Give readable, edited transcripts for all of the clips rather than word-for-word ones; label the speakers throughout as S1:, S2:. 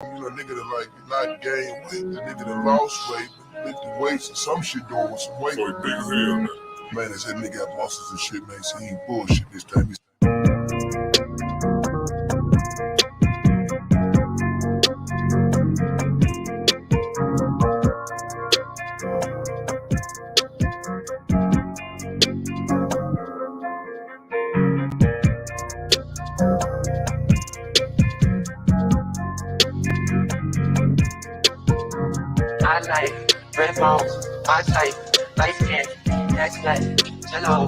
S1: You know, nigga that like not gain weight, the nigga that lost weight, lifted weights or some shit doing with some weight. So he big as hell, man. Man, that nigga got muscles and shit, man. So he ain't bullshit this time.
S2: I like red balls, I type, light skin, next let, hello.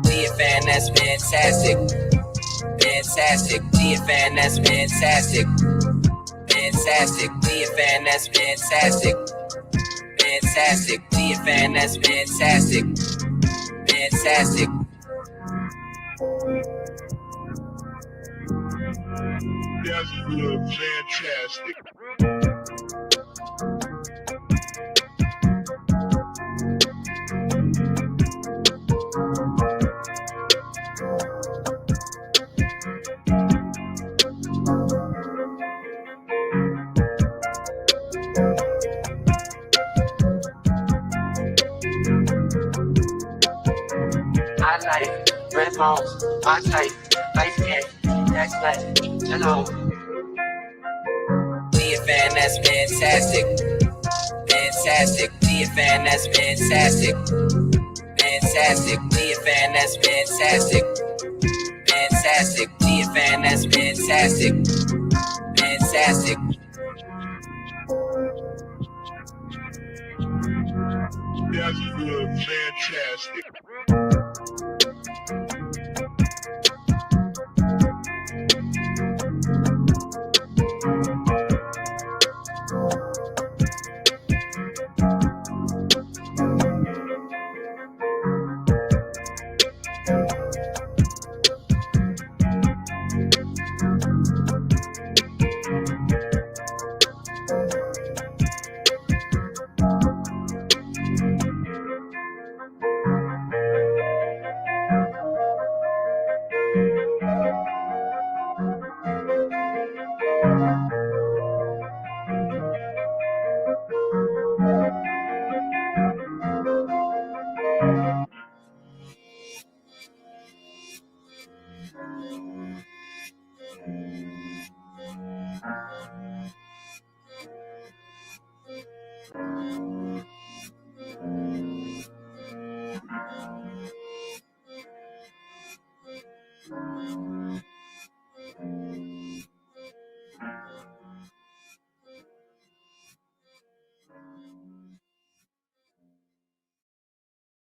S3: DFN, that's fantastic. Fantastic. DFN, that's fantastic. Fantastic. DFN, that's fantastic. Fantastic. DFN, that's fantastic. Fantastic.
S1: That's good, fantastic.
S2: I like red balls, I type, light skin, next let, hello.
S3: DFN, that's fantastic. Fantastic. DFN, that's fantastic. Fantastic. DFN, that's fantastic. Fantastic. DFN, that's fantastic. Fantastic.
S1: That's good, fantastic.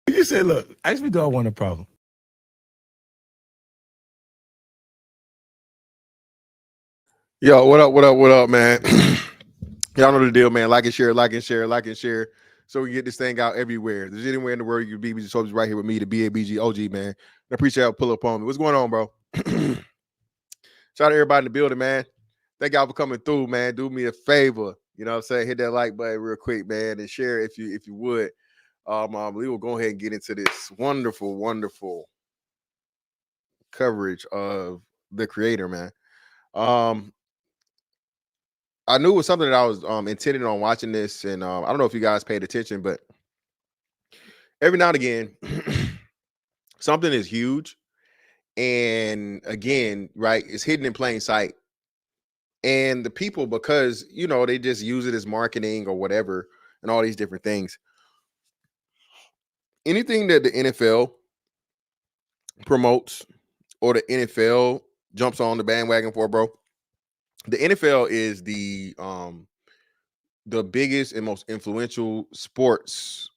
S4: You said, look, I just thought I want a problem.
S5: Yo, what up, what up, what up, man? Y'all know the deal, man. Like and share, like and share, like and share. So we can get this thing out everywhere. If there's anywhere in the world you can be, just hope it's right here with me, the BABG OG, man. I appreciate y'all pull up on me. What's going on, bro? Shout out to everybody in the building, man. Thank y'all for coming through, man. Do me a favor. You know what I'm saying? Hit that like button real quick, man, and share if you would. We will go ahead and get into this wonderful, wonderful coverage of the creator, man. I knew it was something that I was intending on watching this, and I don't know if you guys paid attention, but every now and again, something is huge, and again, right, it's hidden in plain sight. And the people, because they just use it as marketing or whatever, and all these different things. Anything that the NFL promotes or the NFL jumps on the bandwagon for, bro. The NFL is the biggest and most influential sports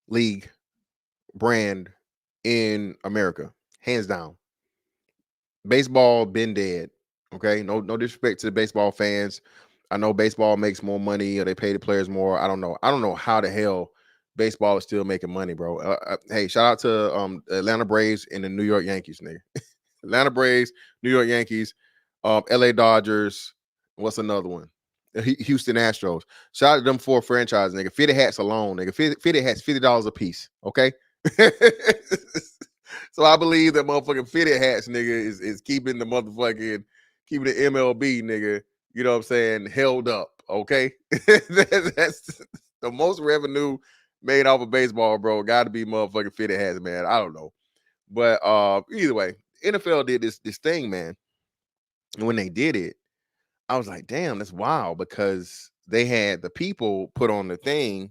S5: league brand in America, hands down. Baseball been dead. Okay, no disrespect to the baseball fans. I know baseball makes more money, or they pay the players more. I don't know how the hell baseball is still making money, bro. Hey, shout out to Atlanta Braves and the New York Yankees, nigga. Atlanta Braves, New York Yankees, LA Dodgers. What's another one? Houston Astros. Shout out to them 4 franchises, nigga. 50 hats alone, nigga. 50 hats, $50 a piece. Okay. So I believe that motherfucking fitted hats nigga is keeping the MLB nigga, you know what I'm saying, held up. Okay. That's the most revenue made off of baseball, bro. Gotta be motherfucking fitted hats, man. I don't know. But either way, NFL did this thing, man. And when they did it, I was like, damn, that's wild, because they had the people put on the thing,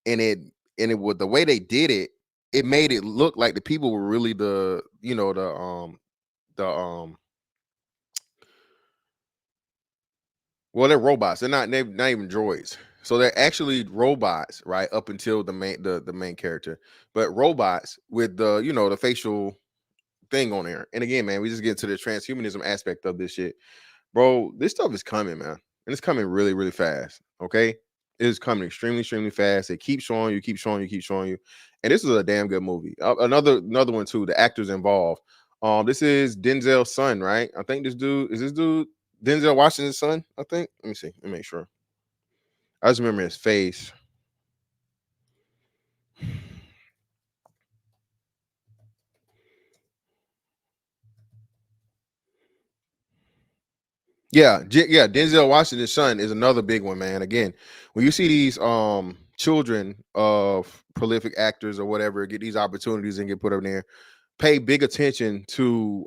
S5: and it was the way they did it, it made it look like the people were really the well, they're robots. They're not even droids. So they're actually robots, right? Up until the main character. But robots with the facial thing on there. And again, man, we just get to the transhumanism aspect of this shit. Bro, this stuff is coming, man. And it's coming really, really fast. Okay. It is coming extremely, extremely fast. It keeps showing you, keep showing you, keep showing you. And this is a damn good movie. Another one too. The actors involved. This is Denzel's son, right? I think this dude Denzel Washington's son. I think. Let me see. Let me make sure. I just remember his face. Yeah, Denzel Washington's son is another big one, man. Again, when you see these children of prolific actors or whatever get these opportunities and get put up there, pay big attention to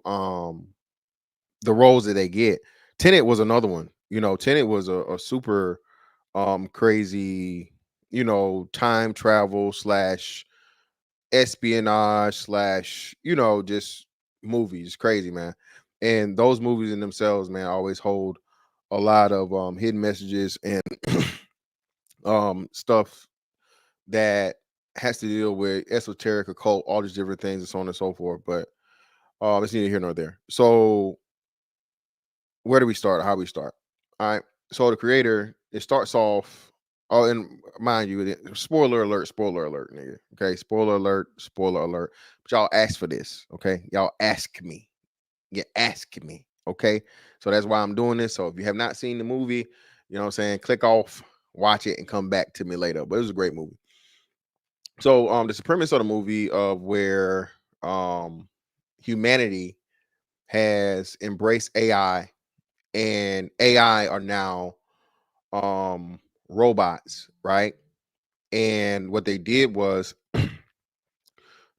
S5: the roles that they get. Tenet was another one. Tenet was a super crazy, time travel slash espionage slash, just movies. Crazy, man. And those movies in themselves, man, always hold a lot of hidden messages and stuff that has to deal with esoteric, occult, all these different things and so on and so forth. But it's neither here nor there. So where do we start? How do we start? All right. So the creator, it starts off. Oh, and mind you, spoiler alert, nigga. Okay, spoiler alert, spoiler alert. But y'all asked for this, okay? Y'all ask me. You ask me, okay? So that's why I'm doing this. So if you have not seen the movie, you know what I'm saying, click off, watch it, and come back to me later. But it was a great movie. So the premise of the movie of where humanity has embraced AI, and AI are now robots, right? And what they did was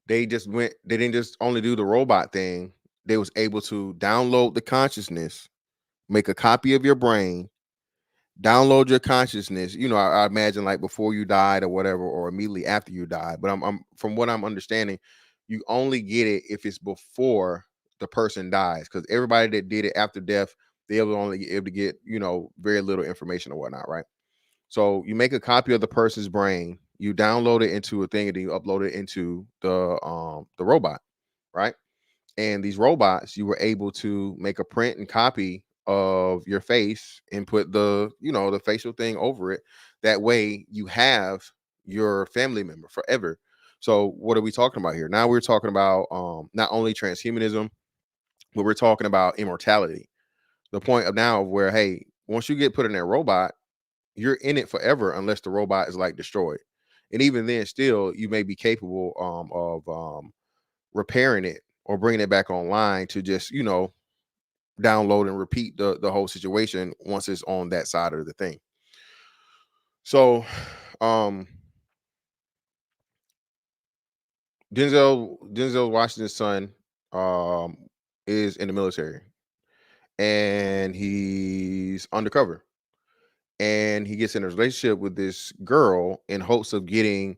S5: they didn't just only do the robot thing. They was able to download the consciousness, make a copy of your brain, download your consciousness. I imagine like before you died or whatever, or immediately after you died. But I'm from what I'm understanding, you only get it if it's before the person dies, because everybody that did it after death, they were only able to get very little information or whatnot, right? So you make a copy of the person's brain, you download it into a thing, and then you upload it into the robot, right? And these robots, you were able to make a print and copy of your face and put the facial thing over it. That way you have your family member forever. So what are we talking about here? Now we're talking about not only transhumanism, but we're talking about immortality. The point of now where, hey, once you get put in that robot, you're in it forever unless the robot is like destroyed. And even then, still, you may be capable of repairing it or bringing it back online to just download and repeat the whole situation once it's on that side of the thing. So Denzel Washington's son is in the military, and he's undercover, and he gets in a relationship with this girl in hopes of getting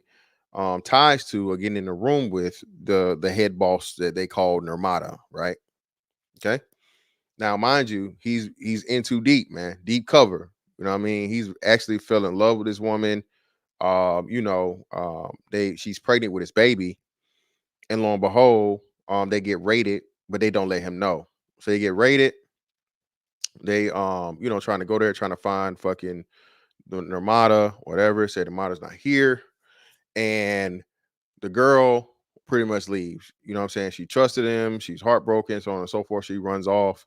S5: ties to or getting in the room with the head boss that they call Nirmata, right? Okay. Now, mind you, he's in too deep, man. Deep cover. You know what I mean? He's actually fell in love with this woman. She's pregnant with his baby, and lo and behold, they get raided, but they don't let him know. So they get raided. They trying to go there, trying to find fucking the Nirmata, whatever. Say Nirmata's not here. And the girl pretty much leaves. You know what I'm saying? She trusted him. She's heartbroken, so on and so forth. She runs off,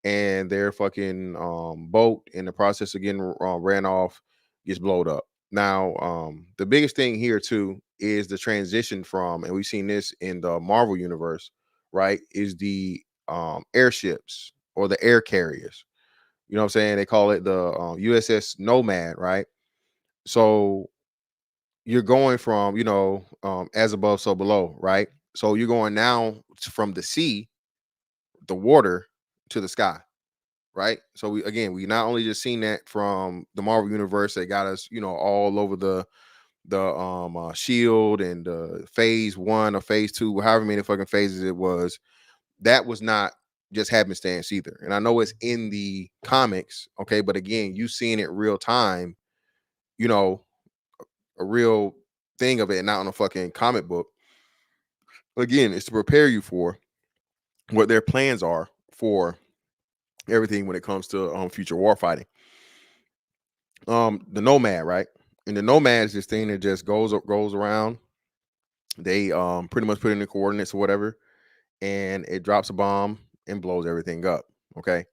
S5: and their fucking boat, in the process of getting ran off, gets blowed up. Now, the biggest thing here too is the transition from, and we've seen this in the Marvel universe, right? Is the airships or the air carriers. You know what I'm saying? They call it the USS Nomad, right? So you're going from, as above, so below, right? So you're going now from the sea, the water, to the sky, right? So we not only just seen that from the Marvel universe that got us, all over the shield and phase 1 or phase 2, however many fucking phases it was. That was not just happenstance either. And I know it's in the comics, okay, but again, you seeing it real time, you know, a real thing of it, and not on a fucking comic book. Again, it's to prepare you for what their plans are for everything when it comes to future war fighting. The Nomad, right? And the Nomad is this thing that just goes around. They pretty much put in the coordinates or whatever, and it drops a bomb and blows everything up. Okay.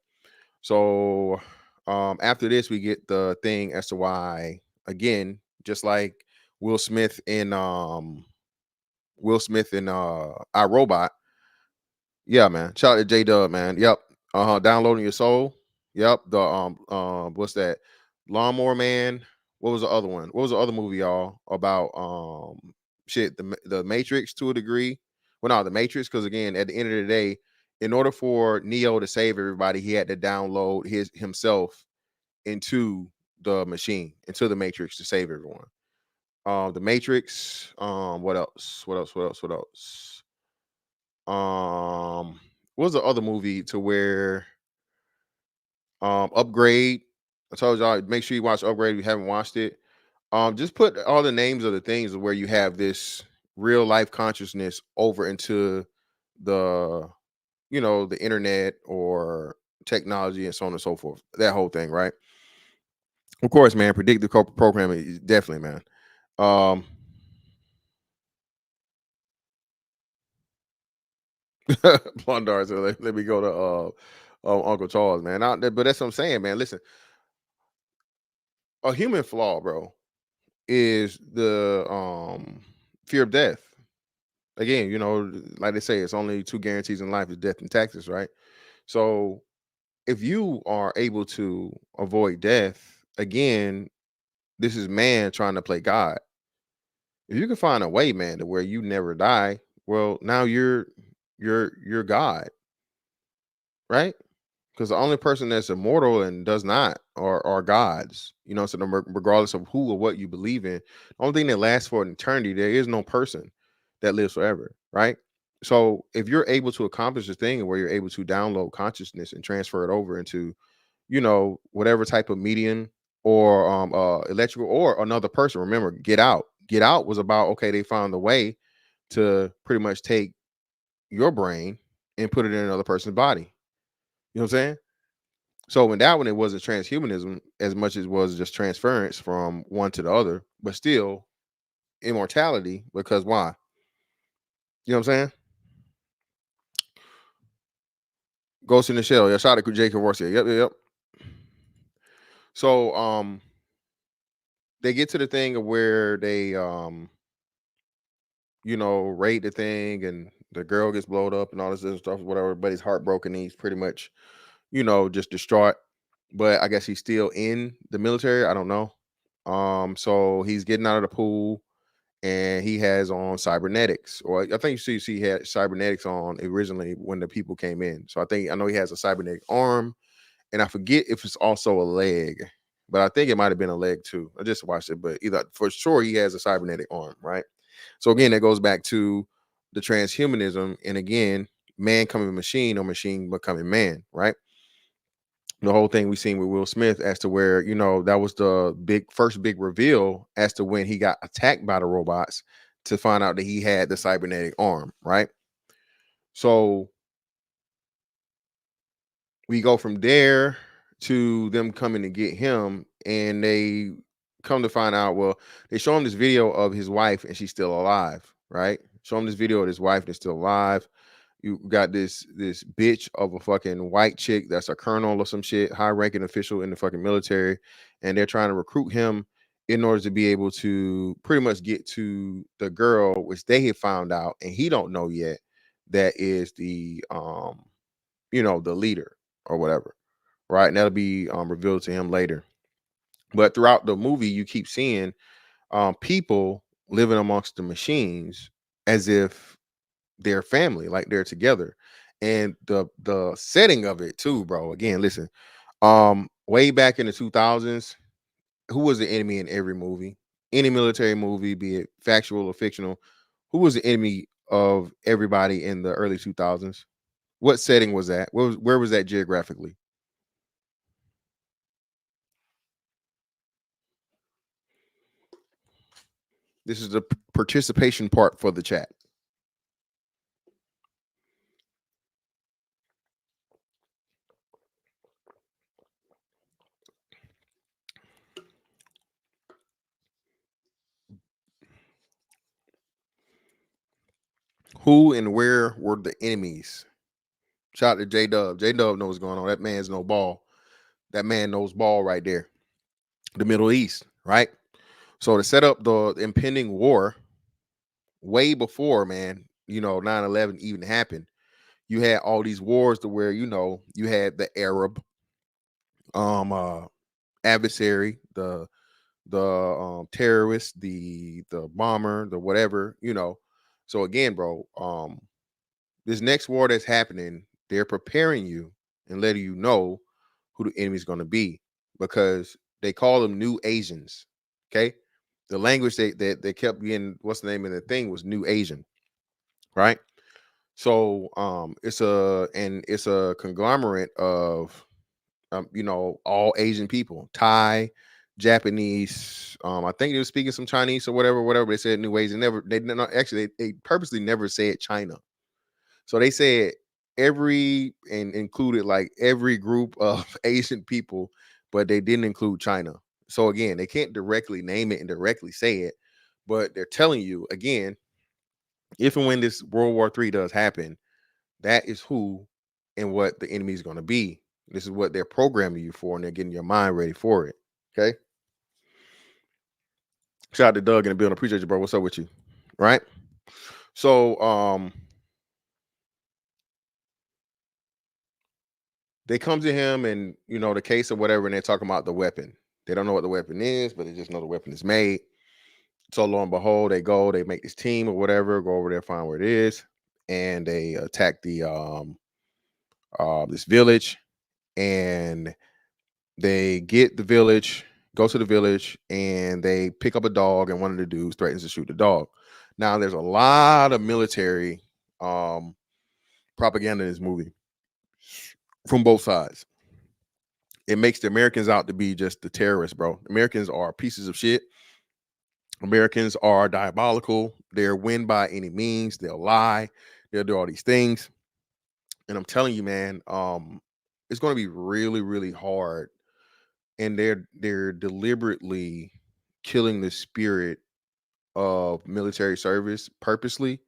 S5: So after this, we get the thing as to why, again, just like Will Smith in iRobot. Yeah, man. Shout out to J Dub, man. Yep. Downloading your soul. Yep. The what's that? Lawnmower Man. What was the other one? What was the other movie, y'all? About shit, the Matrix to a degree. Well, no, the Matrix, because again, at the end of the day, in order for Neo to save everybody, he had to download himself into the machine, into the Matrix to save everyone. The Matrix. What else? What else? What else? What else? What was the other movie to where Upgrade? I told y'all, make sure you watch Upgrade if you haven't watched it. Just put all the names of the things where you have this real life consciousness over into the the internet or technology and so on and so forth. That whole thing, right? Of course, man. Predictive programming is definitely, man. Blondar, so let me go to Uncle Charles, man. But that's what I'm saying, man. Listen, a human flaw, bro, is the fear of death. Again, like they say, it's only two guarantees in life: is death and taxes, right? So if you are able to avoid death, again, this is man trying to play God. If you can find a way, man, to where you never die, well, now you're God, right? Because the only person that's immortal and does not are gods. So regardless of who or what you believe in, the only thing that lasts for an eternity, there is no person that lives forever, right? So if you're able to accomplish a thing where you're able to download consciousness and transfer it over into, whatever type of medium or electrical or another person. Remember, Get Out. Get Out was about, okay, they found a way to pretty much take your brain and put it in another person's body. You know what I'm saying? So in that one, it wasn't transhumanism as much as it was just transference from one to the other, but still immortality. Because why? You know what I'm saying? Ghost in the Shell. Yeah, shout out to Jake Cavorcia. Yep. So they get to the thing of where they raid the thing, and the girl gets blowed up and all this other stuff, whatever. But he's heartbroken. He's pretty much, just distraught. But I guess he's still in the military. I don't know. So he's getting out of the pool, and he has on cybernetics, or I think you see he had cybernetics on originally when the people came in. So I know he has a cybernetic arm, and I forget if it's also a leg, but I think it might have been a leg too. I just watched it, but either for sure he has a cybernetic arm, right? So again, that goes back to the transhumanism, and again, man coming machine or machine becoming man, right? The whole thing we seen with Will Smith as to where, that was the first big reveal as to when he got attacked by the robots to find out that he had the cybernetic arm, right? So we go from there to them coming to get him, and they come to find out, well, they show him this video of his wife and she's still alive, right? Show him this video of his wife that's still alive. You got this bitch of a fucking white chick that's a colonel or some shit, high ranking official in the fucking military, and they're trying to recruit him in order to be able to pretty much get to the girl, which they had found out, and he don't know yet, that is the the leader or whatever, right? And that'll be revealed to him later. But throughout the movie, you keep seeing people living amongst the machines as if they're family, like they're together. And the setting of it too, bro. Again, listen, way back in the 2000s, who was the enemy in every movie? Any military movie, be it factual or fictional, who was the enemy of everybody in the early 2000s? What setting was that? Where was that geographically? This is the participation part for the chat. Who and where were the enemies? Shout out to J Dub. J Dub knows what's going on. That man's no ball. That man knows ball right there. The Middle East, right? So to set up the impending war way before, man, 9/11 even happened, you had all these wars to where, you had the Arab adversary, the terrorist, the bomber, the whatever, So again, bro, this next war that's happening, they're preparing you and letting you know who the enemy's going to be, because they call them New Asians. Okay, the language they kept getting, what's the name of the thing, was New Asian, right? So it's a conglomerate of all Asian people, Thai, Japanese. I think they were speaking some Chinese or whatever. They said New Asian. They did not actually. They purposely never said China. So they said every and included like every group of Asian people, but they didn't include China. So again, they can't directly name it and directly say it, but they're telling you again, if and when this World War III does happen, that is who and what the enemy is going to be. This is what they're programming you for, and they're getting your mind ready for it. Okay. Shout out to Doug in the building. Appreciate you, bro. What's up with you? Right. So they come to him and the case or whatever, and they're talking about the weapon. They don't know what the weapon is, but they just know the weapon is made. So lo and behold, they make this team or whatever, go over there, find where it is, and they attack the this village, and they get the village, go to the village, and they pick up a dog, and one of the dudes threatens to shoot the dog. Now there's a lot of military propaganda in this movie from both sides. It makes the Americans out to be just the terrorists, bro. Americans are pieces of shit. Americans are diabolical. They'll win by any means. They'll lie. They'll do all these things. And I'm telling you, man, it's going to be really, really hard. And they're deliberately killing the spirit of military service purposely,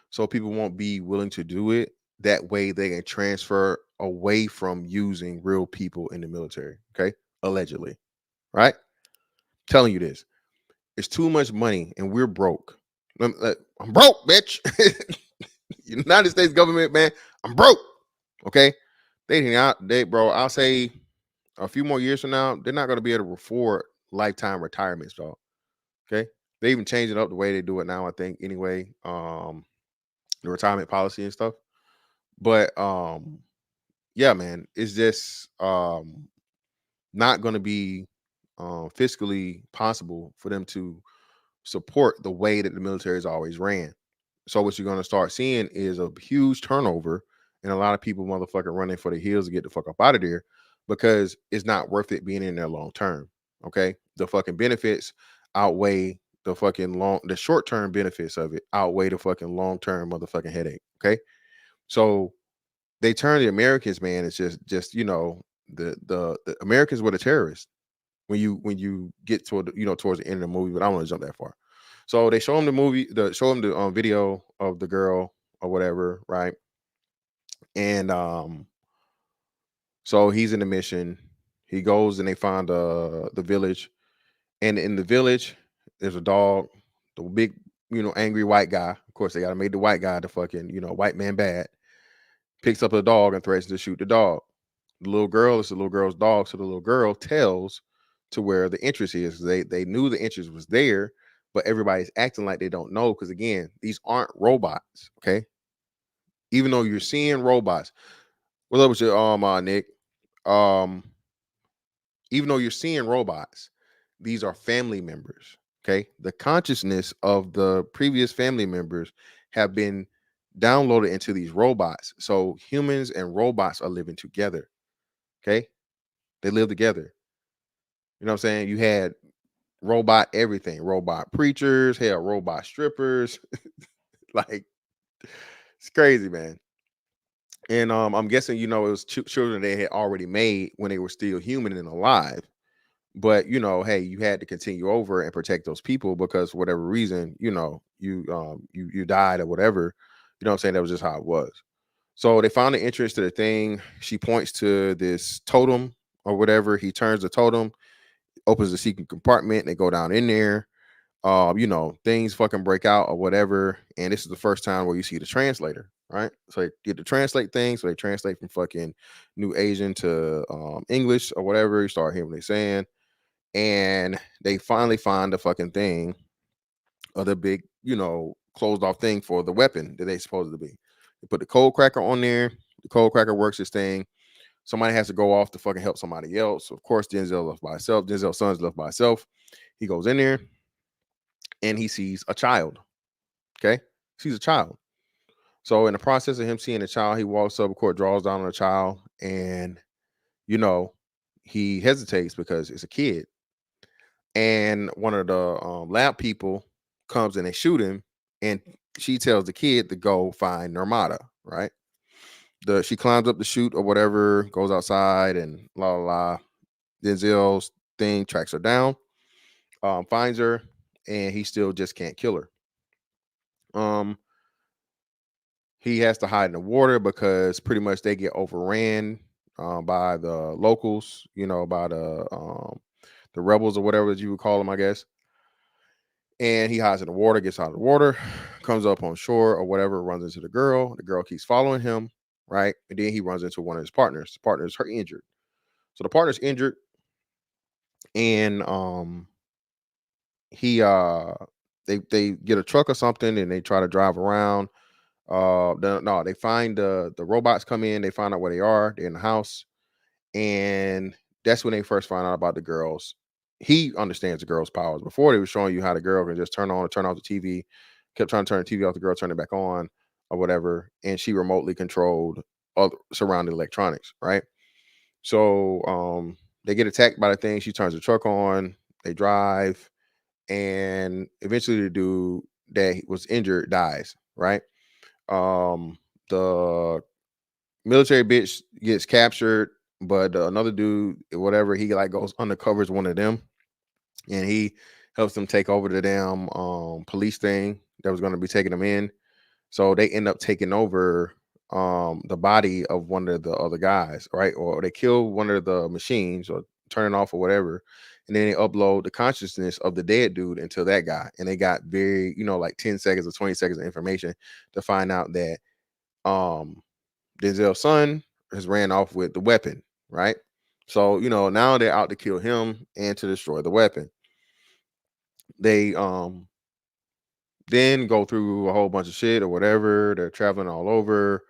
S5: so people won't be willing to do it. That way, they can transfer away from using real people in the military. Okay, allegedly, right? Telling you this. It's too much money, and we're broke. I'm broke, bitch. United States government, man. I'm broke. Okay, bro. I'll say a few more years from now, they're not going to be able to afford lifetime retirements, dog. Okay, they even changing up the way they do it now, I think. Anyway, the retirement policy and stuff. But yeah, man, it's just not going to be fiscally possible for them to support the way that the military has always ran. So what you're going to start seeing is a huge turnover, and a lot of people motherfucking running for the hills to get the fuck up out of there, because it's not worth it being in there long term. Okay, the fucking benefits outweigh the short term benefits of it outweigh the fucking long term motherfucking headache. Okay, so they turn the Americans, man. It's just the Americans were the terrorists when you get toward towards the end of the movie. But I don't want to jump that far. So they show him the movie, show him the video of the girl or whatever, right? And so he's in the mission. He goes and they find the village, And in the village, there's a dog, the big, angry white guy. Of course, they gotta make the white guy the fucking, white man bad. Picks up a dog and threatens to shoot the dog. The little girl is the little girl's dog, so the little girl tells to where the entrance is. They knew the entrance was there, but everybody's acting like they don't know because again, these aren't robots. Okay, even though you're seeing robots. What's up with you, Nick? Um, even though you're seeing robots, these are family members. Okay, the consciousness of the previous family members have been downloaded into these robots. So humans and robots are living together. Okay, they live together. You know what I'm saying? You had robot everything, robot preachers, hell, robot strippers. Like, it's crazy, man. And I'm guessing, it was children they had already made when they were still human and alive. But hey, you had to continue over and protect those people because for whatever reason, you died or whatever. You know what I'm saying? That was just how it was. So they found the entrance to the thing. She points to this totem or whatever. He turns the totem, opens the secret compartment, and they go down in there. Things fucking break out or whatever. And this is the first time where you see the translator, right? So they get to translate things. So they translate from fucking New Asian to English or whatever. You start hearing what they're saying. And they finally find the fucking thing of the big, closed off thing for the weapon that they supposed to be. They put the cold cracker on there. The cold cracker works this thing. Somebody has to go off to fucking help somebody else. So of course, Denzel left by himself. Denzel's son's left by himself. He goes in there and he sees a child. Okay. Sees a child. So in the process of him seeing a child, he walks up, of course, draws down on the child, and he hesitates because it's a kid. And one of the lab people comes and they shoot him, and she tells the kid to go find Nirmata, right? She climbs up the chute or whatever, goes outside, and la la la. Denzel's thing tracks her down, finds her, and he still just can't kill her. He has to hide in the water because pretty much they get overran by the locals, by the rebels or whatever that you would call them, I guess. And he hides in the water, gets out of the water, comes up on shore or whatever, runs into the girl. The girl keeps following him, right? And then he runs into one of his partners. The partner's hurt, injured. So the partner's injured, and he they get a truck or something, and they try to drive around. No, they find the robots come in. They find out where they are. They're in the house, and that's when they first find out about the girls. He understands the girl's powers. Before, they were showing you how the girl can just turn on or turn off the TV. Kept trying to turn the TV off, the girl turned it back on or whatever, and she remotely controlled other surrounding electronics, right? So they get attacked by the thing. She turns the truck on. They drive, and eventually the dude that was injured dies, right? The military bitch gets captured, but another dude, whatever, he like goes undercover as one of them, and he helps them take over the damn police thing that was going to be taking them in. So they end up taking over the body of one of the other guys, right? Or they kill one of the machines or turn it off or whatever, and then they upload the consciousness of the dead dude into that guy, and they got very, like 10 seconds or 20 seconds of information to find out that Denzel's son has ran off with the weapon, right? So, now they're out to kill him and to destroy the weapon. They then go through a whole bunch of shit or whatever. They're traveling all over,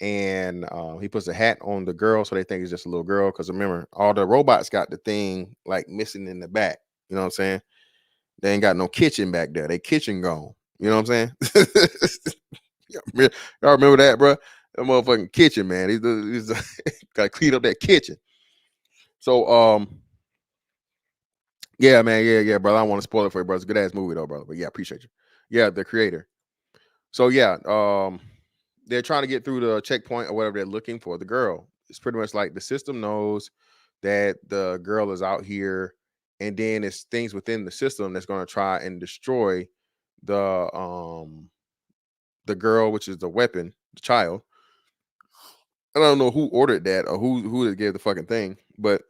S5: and he puts a hat on the girl so they think it's just a little girl. Because remember, all the robots got the thing like missing in the back. You know what I'm saying? They ain't got no kitchen back there. They kitchen gone. You know what I'm saying? Y'all remember that, bro? That motherfucking kitchen, man. He's gotta clean up that kitchen. So yeah, man, yeah, brother. I don't want to spoil it for you, bro. It's a good ass movie though, brother. But yeah, appreciate you. Yeah, the creator. So yeah, they're trying to get through the checkpoint or whatever they're looking for the girl. It's pretty much like the system knows that the girl is out here, and then it's things within the system that's going to try and destroy the girl, which is the weapon, the child. I don't know who ordered that or who gave the fucking thing, but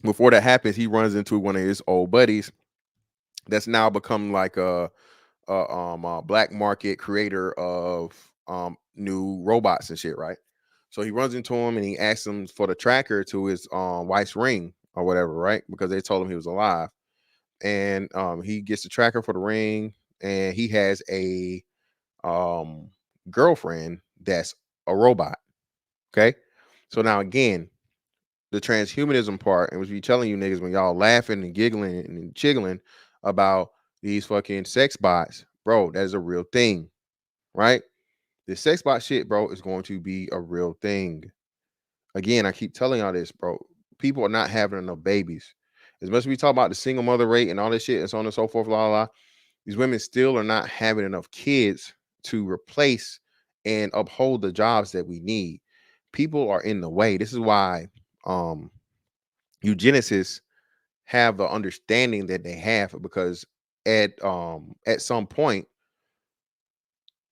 S5: Before that happens, he runs into one of his old buddies that's now become like a black market creator of new robots and shit, right? So he runs into him and he asks him for the tracker to his wife's ring or whatever, right? Because they told him he was alive. And he gets the tracker for the ring, and he has a um girlfriend that's a robot. Okay. So now again, the transhumanism part, and was be telling you niggas when y'all laughing and giggling and chiggling about these fucking sex bots, bro, that is a real thing, right? The sex bot shit, bro, is going to be a real thing. Again, I keep telling y'all this, bro. People are not having enough babies. As much as we talk about the single mother rate and all this shit and so on and so forth, la la la, these women still are not having enough kids to replace and uphold the jobs that we need. People are in the way. This is why um eugenicists have the understanding that they have, because at some point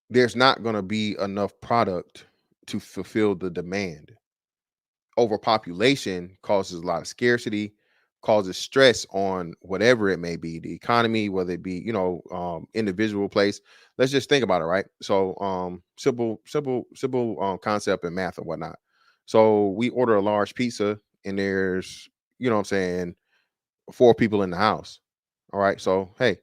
S5: there's not going to be enough product to fulfill the demand. Overpopulation causes a lot of scarcity, causes stress on whatever it may be, the economy, whether it be, individual place. Let's just think about it, right? So simple concept in math and whatnot. So we order a large pizza, and there's, what I'm saying, 4 people in the house. All right, so hey,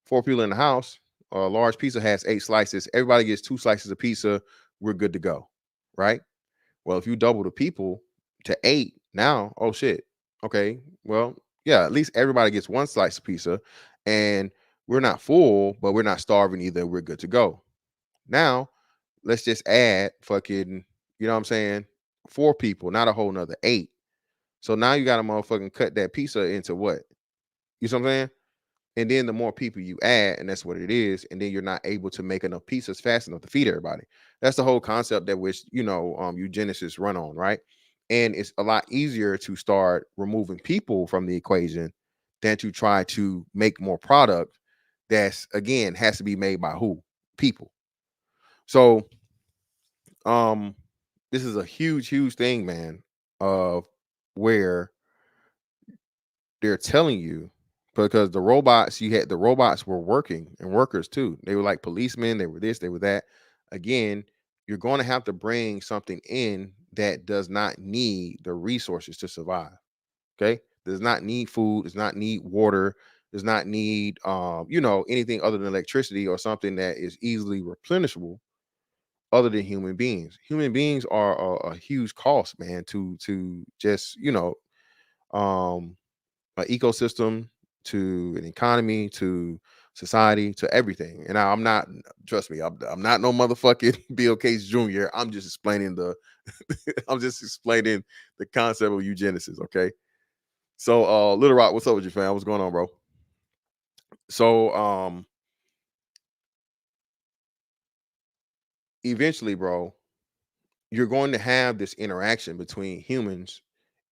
S5: 4 people in the house, a large pizza has 8 slices, everybody gets 2 slices of pizza, we're good to go, right? Well, if you double the people to 8 now, oh shit. Okay. Well, yeah, at least everybody gets 1 slice of pizza, and we're not full, but we're not starving either. We're good to go. Now, let's just add fucking, you know what I'm saying? 4 people, not a whole nother 8. So now you got to motherfucking cut that pizza into what? You see what I'm saying? And then the more people you add, and that's what it is, and then you're not able to make enough pizzas fast enough to feed everybody. That's the whole concept that which eugenicists run on, right? And it's a lot easier to start removing people from the equation than to try to make more product. That's, again, has to be made by who? People. So this is a huge thing, man, of where they're telling you, because the robots were working, and workers too. They were like policemen, they were this, they were that. Again, you're going to have to bring something in that does not need the resources to survive. Okay, does not need food, does not need water, does not need anything other than electricity, or something that is easily replenishable, other than human beings. Human beings are a huge cost, man, to just um an ecosystem, to an economy, to society, to everything. And I'm not, trust me, I'm not no motherfucking Bill Gates Jr. I'm just explaining I'm just explaining the concept of eugenesis. Okay. So Little Rock, what's up with you, fam? What's going on, bro? So eventually, bro, you're going to have this interaction between humans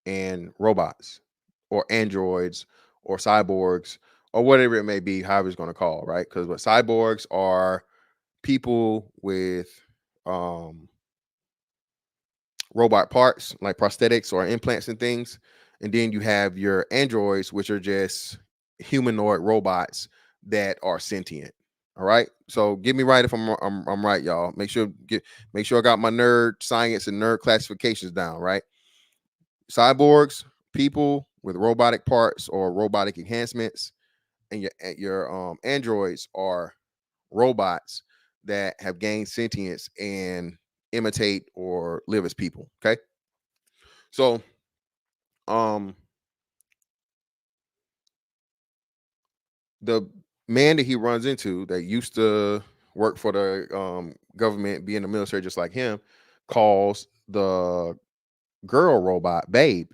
S5: and robots, or androids, or cyborgs, or whatever it may be, however it's going to call, right? Because what cyborgs are, people with um robot parts like prosthetics or implants and things. And then you have your androids, which are just humanoid robots that are sentient. All right. So get me right if I'm right, y'all. Make sure I got my nerd science and nerd classifications down, right? Cyborgs, people with robotic parts or robotic enhancements, and your androids are robots that have gained sentience and imitate or live as people. Okay. So um the man that he runs into that used to work for the government, be in the military just like him, calls the girl robot Babe.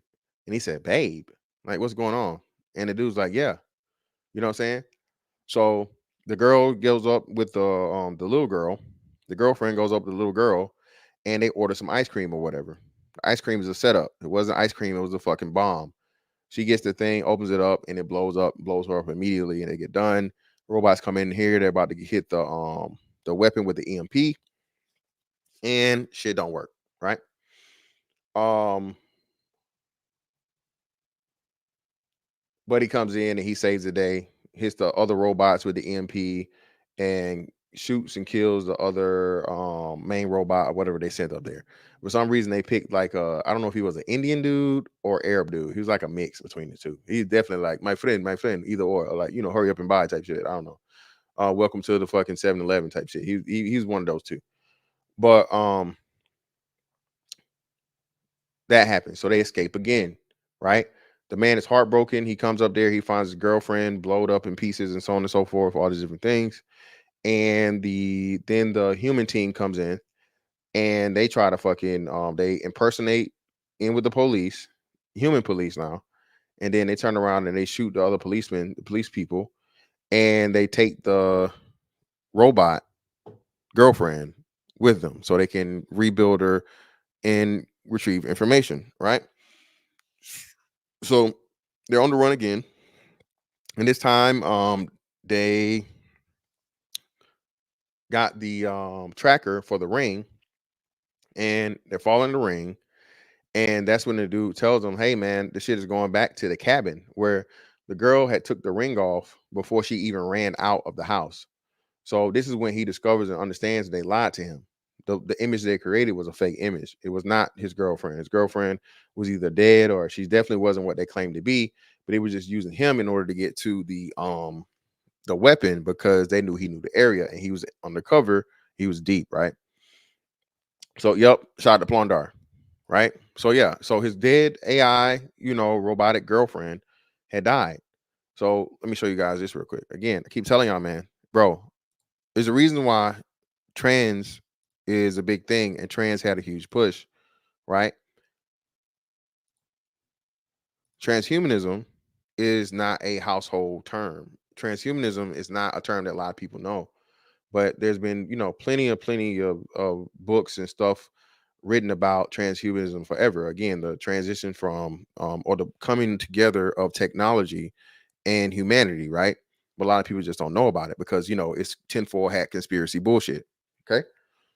S5: And he said, Babe, like, what's going on? And the dude's like, yeah, you know what I'm saying? So the girl goes up with the little girl. The girlfriend goes up with the little girl, and they order some ice cream or whatever. The ice cream is a setup. It wasn't ice cream. It was a fucking bomb. She gets the thing, opens it up, and it blows her up immediately, and they get done. Robots come in here. They're about to hit the weapon with the EMP, and shit don't work, right? Um, But he comes in and he saves the day, hits the other robots with the EMP, and shoots and kills the other main robot or whatever they sent up there. For some reason, they picked like I don't know if he was an Indian dude or Arab dude. He was like a mix between the two. He's definitely like my friend, either or like hurry up and buy type shit. I don't know. Welcome to the fucking 7-Eleven type shit. He's one of those two. But that happens. So they escape again, right? The man is heartbroken. He comes up there. He finds his girlfriend blowed up in pieces and so on and so forth, all these different things. And then the human team comes in and they try to fucking they impersonate in with the police, human police now. And then they turn around and they shoot the other policemen, the police people, and they take the robot girlfriend with them so they can rebuild her and retrieve information, right? So they're on the run again. And this time they got the tracker for the ring and they're following the ring. And that's when the dude tells them, hey man, the shit is going back to the cabin where the girl had took the ring off before she even ran out of the house. So this is when he discovers and understands they lied to him. The image they created was a fake image. It was not his girlfriend. His girlfriend was either dead or she definitely wasn't what they claimed to be, but they were just using him in order to get to the weapon because they knew he knew the area and he was undercover. He was deep, right? So, yep, shot the Plondar, right? So, yeah, so his dead AI, robotic girlfriend had died. So, let me show you guys this real quick. Again, I keep telling y'all, man, bro, there's a reason why trans is a big thing and trans had a huge push, right? Transhumanism is not a household term. Transhumanism is not a term that a lot of people know. But there's been, plenty of books and stuff written about transhumanism forever. Again, the transition from or the coming together of technology and humanity, right? But a lot of people just don't know about it because it's tinfoil hat conspiracy bullshit. Okay,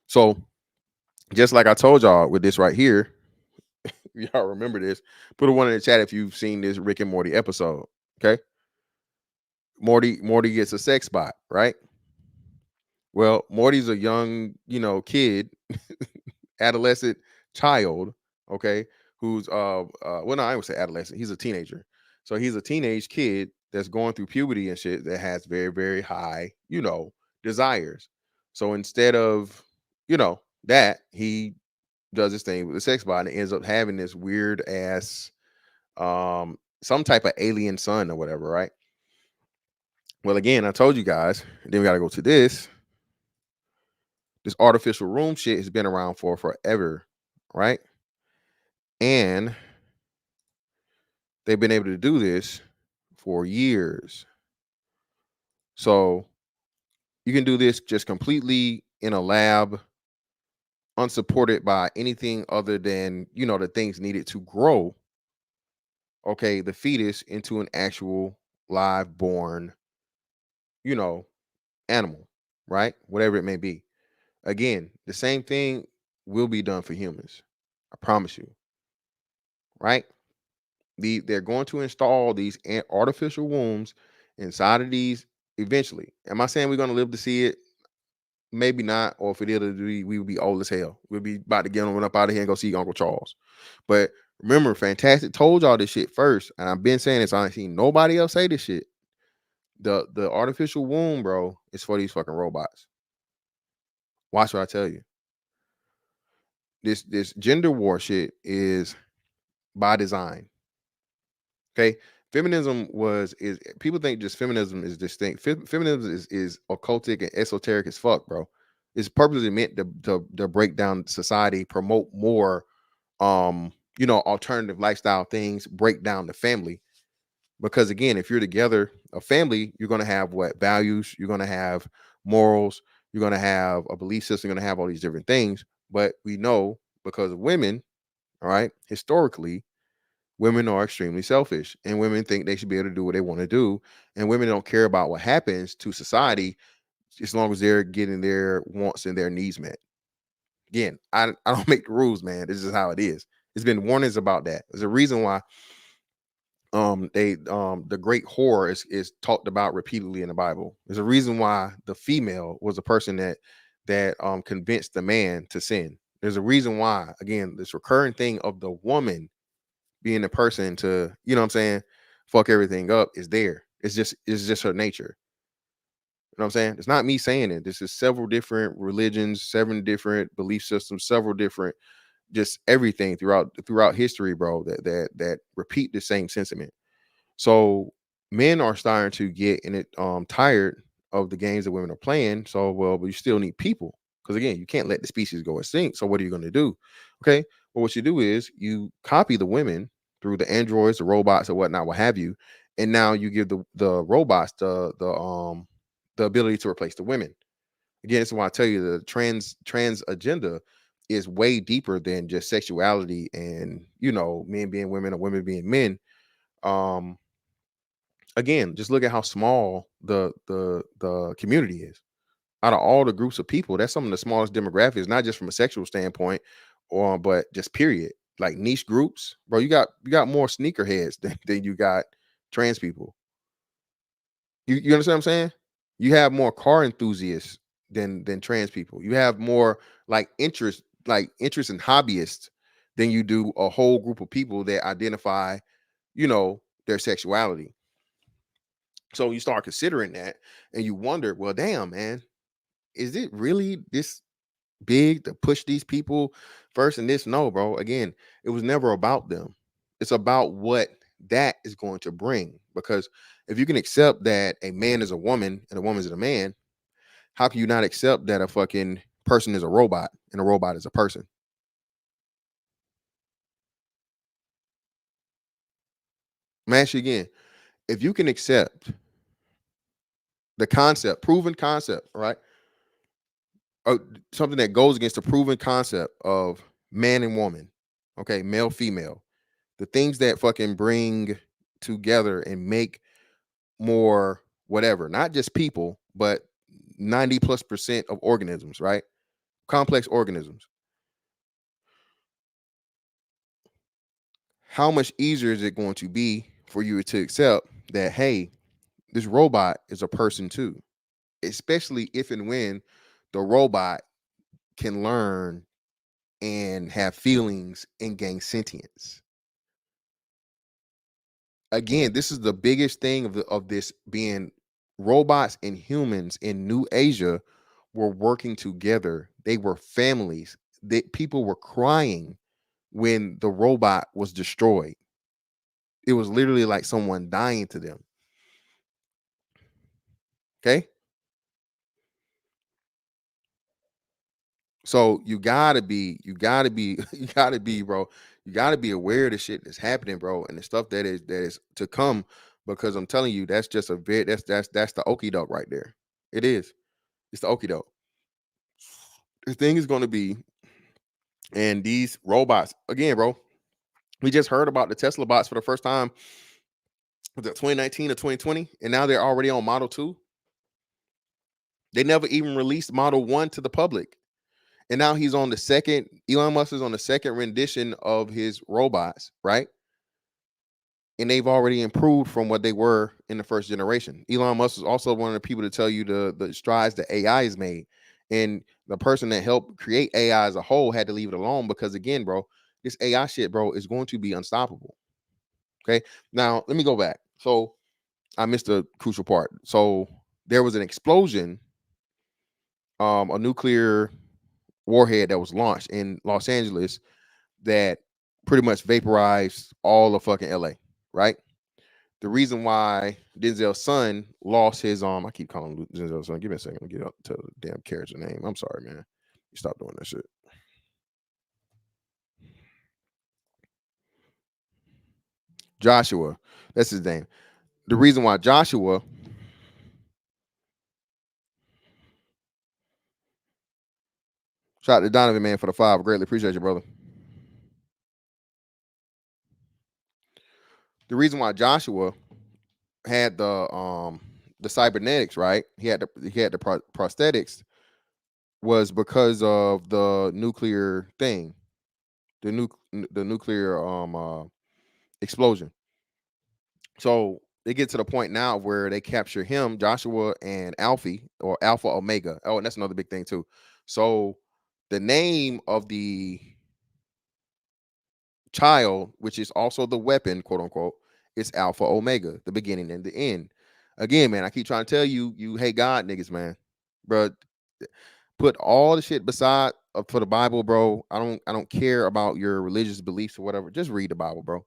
S5: so just like I told y'all with this right here, y'all remember this. Put a one in the chat if you've seen this Rick and Morty episode. Okay, Morty gets a sex bot, right? Well, Morty's a young, kid, adolescent child, okay, who's well, no, I would say adolescent. He's a teenager. So he's a teenage kid that's going through puberty and shit that has very, very high, desires. So instead of, that, he does this thing with the sex bot and ends up having this weird ass some type of alien son or whatever, right? Well, again, I told you guys, then we gotta go to this. This artificial room shit has been around for forever, right? And they've been able to do this for years. So you can do this just completely in a lab, unsupported by anything other than, the things needed to grow, okay, the fetus into an actual live born, you know, animal, right? Whatever it may be. Again, the same thing will be done for humans. I promise you, right? They're going to install these artificial wombs inside of these eventually. Am I saying we're going to live to see it? Maybe not. Or if it is, we will be old as hell. We'll be about to get on up out of here and go see Uncle Charles. But remember, Fantastic told y'all this shit first, and I've been saying this. I ain't seen nobody else say this shit. The artificial womb, bro, is for these fucking robots. Watch what I tell you. This gender war shit is by design. Okay, feminism is people think just feminism is distinct. Feminism is occultic and esoteric as fuck, bro. It's purposely meant to break down society, promote more alternative lifestyle things, break down the family. Because again, if you're together, a family, you're gonna have what values, you're gonna have morals, you're gonna have a belief system, you're gonna have all these different things. But we know because of women, all right, historically, women are extremely selfish and women think they should be able to do what they want to do. And women don't care about what happens to society as long as they're getting their wants and their needs met. Again, I don't make the rules, man. This is how it is. There's been warnings about that. There's a reason why The great whore is talked about repeatedly in the Bible. There's a reason why the female was a person that convinced the man to sin. There's a reason why, again, this recurring thing of the woman being the person to, you know what I'm saying, fuck everything up is there. It's just her nature. You know what I'm saying? It's not me saying it. This is several different religions, 7 different belief systems, several different just everything throughout history, bro, that repeat the same sentiment. So men are starting to get in it tired of the games that women are playing. So well, but you still need people. Because again, you can't let the species go extinct. So what are you going to do? Okay. Well, what you do is you copy the women through the androids, the robots, or whatnot, what have you, and now you give the robots the ability to replace the women. Again, this is why I tell you the trans agenda is way deeper than just sexuality and men being women or women being men. Um, Again, just look at how small the community is. Out of all the groups of people, that's some of the smallest demographics, not just from a sexual standpoint, or but just period. Like niche groups, bro. You got more sneakerheads than you got trans people. You understand what I'm saying? You have more car enthusiasts than trans people. You have more interest and hobbyists than you do a whole group of people that identify, their sexuality. So you start considering that and you wonder, well, damn, man, is it really this big to push these people first in this? No, bro. Again, it was never about them. It's about what that is going to bring. Because if you can accept that a man is a woman and a woman is a man, how can you not accept that a fucking person is a robot and a robot is a person? I'm gonna ask you again. If you can accept the concept, proven concept, right? Something that goes against the proven concept of man and woman, okay, male, female, the things that fucking bring together and make more whatever, not just people, but 90+% of organisms, right? Complex organisms. How much easier is it going to be for you to accept that, hey, this robot is a person too, especially if and when the robot can learn and have feelings and gain sentience? Again, this is the biggest thing of this being robots and humans in New Asia were working together. They were families. People were crying when the robot was destroyed. It was literally like someone dying to them. Okay. So bro. You gotta be aware of the shit that's happening, bro, and the stuff that is to come. Because I'm telling you, that's just a bit. That's the okie doke right there. It is. It's the okie doke. The thing is going to be, and these robots again, bro. We just heard about the Tesla bots for the first time, was it 2019 or 2020, and now they're already on Model 2. They never even released Model 1 to the public. And now he's on the second, Elon Musk is on the second rendition of his robots, right? And they've already improved from what they were in the first generation. Elon Musk is also one of the people to tell you the strides that AI has made. And the person that helped create AI as a whole had to leave it alone because, again, bro, this AI shit, bro, is going to be unstoppable. Okay. Now, let me go back. So I missed a crucial part. So there was an explosion, a nuclear warhead that was launched in Los Angeles that pretty much vaporized all of fucking LA, right? The reason why Denzel's son lost his I keep calling him Denzel's son. Give me a second. I'll get up to the damn character name. I'm sorry, man. You stop doing that shit. Joshua. That's his name. The reason why Joshua, shout out to Donovan, man, for the 5. Greatly appreciate you, brother. The reason why Joshua had the cybernetics, right? He had the prosthetics was because of the nuclear thing, the nuclear explosion. So they get to the point now where they capture him, Joshua, and Alfie or Alpha Omega. Oh, and that's another big thing too. So the name of the child, which is also the weapon, quote unquote, is Alpha Omega, the beginning and the end. Again, man, I keep trying to tell you, you hate God niggas, man. Bro, put all the shit beside for the Bible, bro. I don't care about your religious beliefs or whatever. Just read the Bible, bro.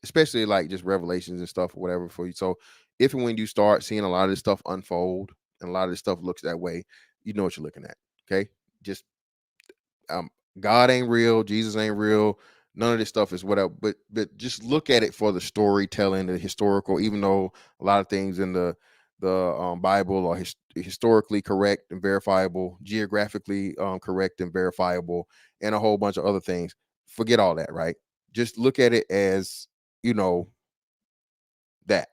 S5: Especially like just revelations and stuff or whatever for you. So if and when you start seeing a lot of this stuff unfold and a lot of this stuff looks that way, you know what you're looking at. Okay. Just um God ain't real, Jesus ain't real, none of this stuff is whatever. But just look at it for the storytelling, the historical, even though a lot of things in the Bible are historically correct and verifiable, geographically correct and verifiable, and a whole bunch of other things. Forget all that, right? Just look at it as, you know, that.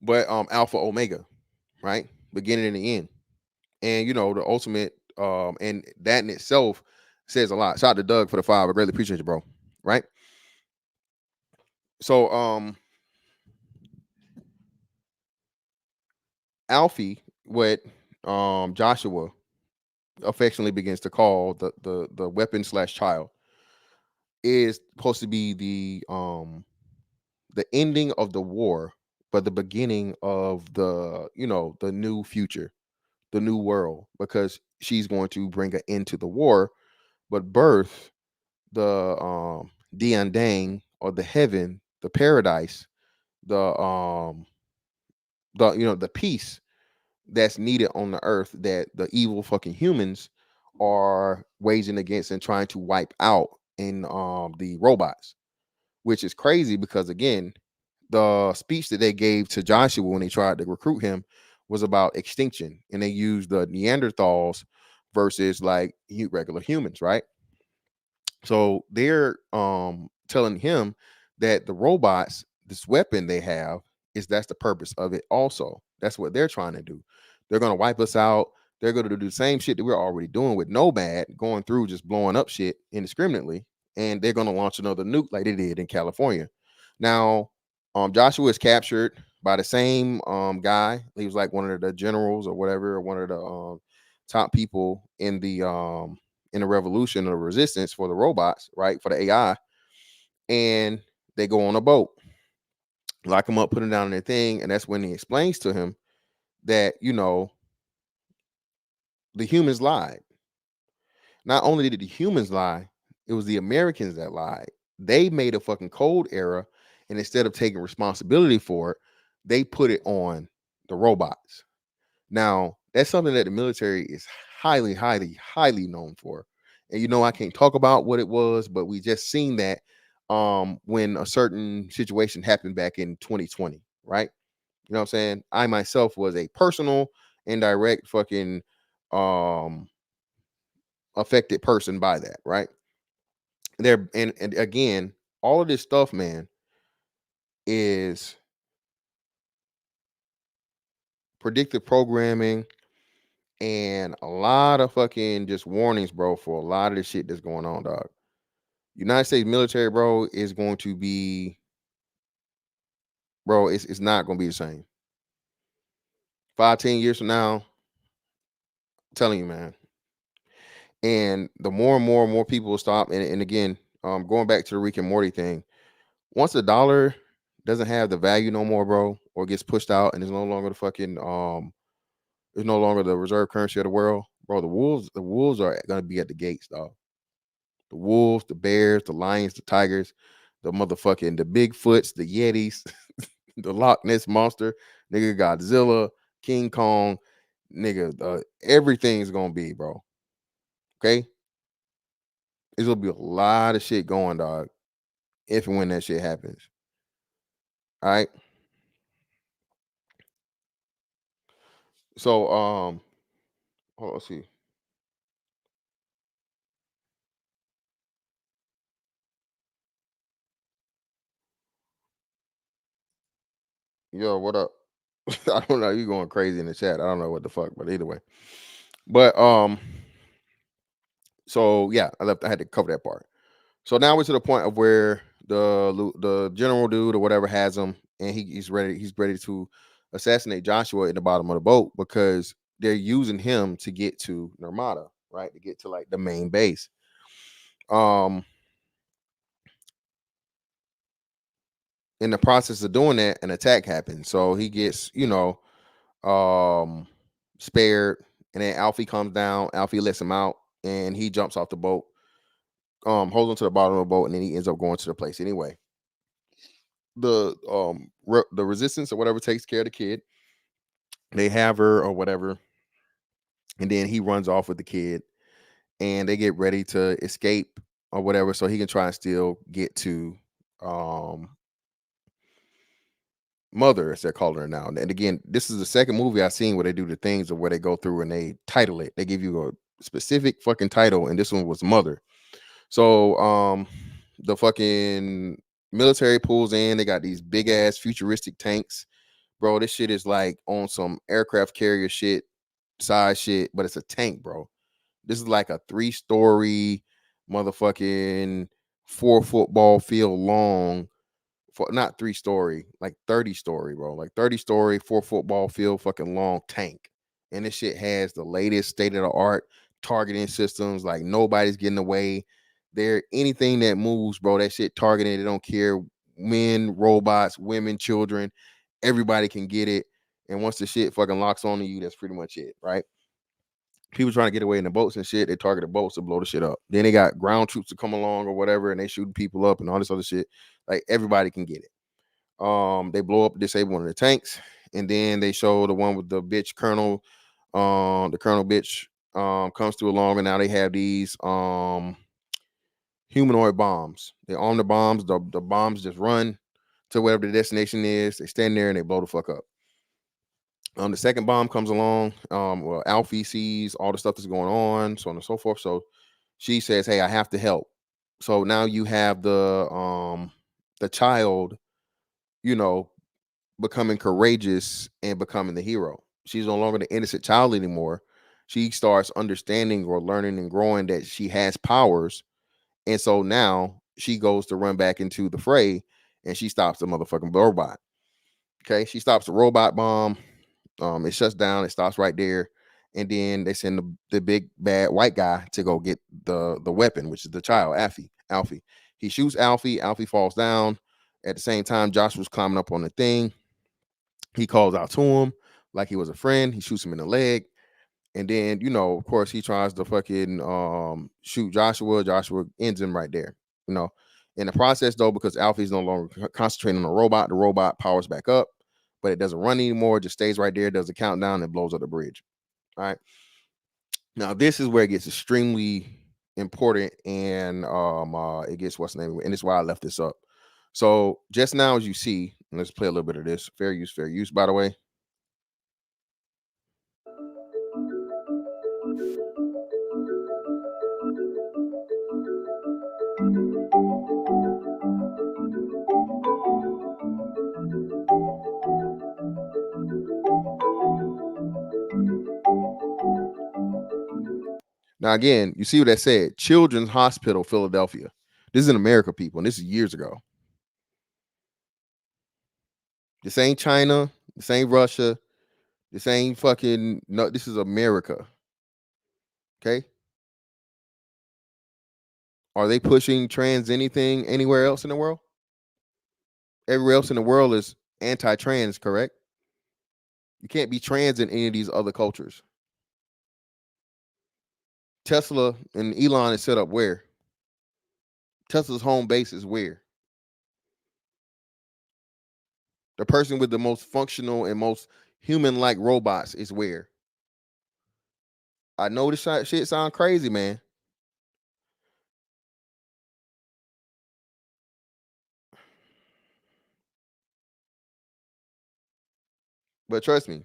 S5: But Alpha Omega, right? Beginning and the end. And you know, the ultimate and that in itself says a lot. Shout out to Doug for the 5. I greatly appreciate you, bro. Right? So Alfie, what Joshua affectionately begins to call the weapon slash child, is supposed to be the ending of the war, but the beginning of the, you know, the new future, the new world, because she's going to bring an end to the war, but birth the Diandang, or the heaven, the paradise, the you know, the peace that's needed on the earth that the evil fucking humans are waging against and trying to wipe out in the robots, which is crazy because again, the speech that they gave to Joshua when they tried to recruit him was about extinction, and they used the Neanderthals versus like regular humans, right? So they're telling him that the robots, this weapon they have, is that's the purpose of it also. That's what they're trying to do. They're gonna wipe us out. They're gonna do the same shit that we're already doing with Nomad, going through just blowing up shit indiscriminately, and they're gonna launch another nuke like they did in California. Now, Joshua is captured by the same guy. He was like one of the generals or whatever, or one of the top people in the revolution or resistance for the robots, right? For the AI. And they go on a boat, lock him up, put him down in their thing. And that's when he explains to him that, you know, the humans lied. Not only did the humans lie, it was the Americans that lied. They made a fucking cold era. And instead of taking responsibility for it, they put it on the robots. Now, that's something that the military is highly, highly, highly known for. And you know, I can't talk about what it was, but we just seen that when a certain situation happened back in 2020, right? You know what I'm saying? I myself was a personal, indirect fucking um affected person by that, right? There and again, all of this stuff, man, is predictive programming and a lot of fucking just warnings, bro, for a lot of the shit that's going on, dog. United States military, bro, is going to be, bro, it's not going to be the same. 5, 10 years from now, I'm telling you, man. And the more and more and more people will stop, and again, going back to the Rick and Morty thing, once the dollar doesn't have the value no more, bro, or gets pushed out and is no longer the fucking it's no longer the reserve currency of the world, bro, the wolves are gonna be at the gates, dog. The wolves, the bears, the lions, the tigers, the motherfucking the Bigfoots, the Yetis, the Loch Ness monster, nigga, Godzilla, King Kong, nigga, everything's gonna be, bro. Okay, there's gonna be a lot of shit going, dog. If and when that shit happens, all right. So, hold on, let's see. Yo, what up? I don't know. You going crazy in the chat. I don't know what the fuck, but either way. But so yeah, I had to cover that part. So now we're to the point of where the general dude or whatever has him, and he's ready to assassinate Joshua in the bottom of the boat because they're using him to get to Narmada, right? To get to like the main base. In the process of doing that, an attack happens. So he gets, spared, and then Alfie comes down. Alfie lets him out, and he jumps off the boat, holds onto the bottom of the boat, and then he ends up going to the place anyway. The resistance or whatever takes care of the kid. They have her or whatever, and then he runs off with the kid, and they get ready to escape or whatever, so he can try and still get to Mother, as they're calling her now. And again, this is the second movie I've seen where they do the things of where they go through and they title it. They give you a specific fucking title, and this one was Mother. So the fucking military pulls in. They got these big ass futuristic tanks. Bro, this shit is like on some aircraft carrier shit, size shit, but it's a tank, bro. This is like a 3-story motherfucking 4 football field long, for not 3-story, like 30-story, bro. Like 30-story, 4 football field fucking long tank. And this shit has the latest state of the art targeting systems. Like nobody's getting away. There, anything that moves, bro, that shit targeted. They don't care. Men, robots, women, children, everybody can get it. And once the shit fucking locks onto you, that's pretty much it, right? People trying to get away in the boats and shit, they target the boats to blow the shit up. Then they got ground troops to come along or whatever, and they shooting people up and all this other shit. Like everybody can get it. They blow up, disable one of the tanks, and then they show the one with the bitch colonel. The colonel bitch comes through along, and now they have these humanoid bombs. They arm the bombs. The bombs just run to whatever the destination is. They stand there and they blow the fuck up. The second bomb comes along. Well, Alfie sees all the stuff that's going on, so on and so forth. So she says, "Hey, I have to help." So now you have the child, becoming courageous and becoming the hero. She's no longer the innocent child anymore. She starts understanding or learning and growing that she has powers, and so now she goes to run back into the fray, and she stops the motherfucking robot. Okay, she stops the robot bomb. It shuts down. It stops right there, and then they send the big bad white guy to go get the weapon, which is the child, Alfie. He shoots Alfie. Alfie falls down. At the same time, Joshua's climbing up on the thing. He calls out to him like he was a friend. He shoots him in the leg, and then of course, he tries to fucking shoot Joshua. Joshua ends him right there. In the process though, because Alfie's no longer concentrating on the robot powers back up, but it doesn't run anymore. It just stays right there, does a countdown, and blows up the bridge. All right. Now this is where it gets extremely important, and it gets what's the name, and it's why I left this up. So just now, as you see, let's play a little bit of this. Fair use, by the way. Now, again, you see what I said? Children's Hospital, Philadelphia. This is in America, people, and this is years ago. This ain't China. This ain't Russia. This ain't fucking no. This is America. Okay. Are they pushing trans anything anywhere else in the world? Everywhere else in the world is anti-trans, correct? You can't be trans in any of these other cultures. Tesla and Elon is set up where? Tesla's home base is where? The person with the most functional and most human-like robots is where? I know this shit sound crazy, man. But trust me.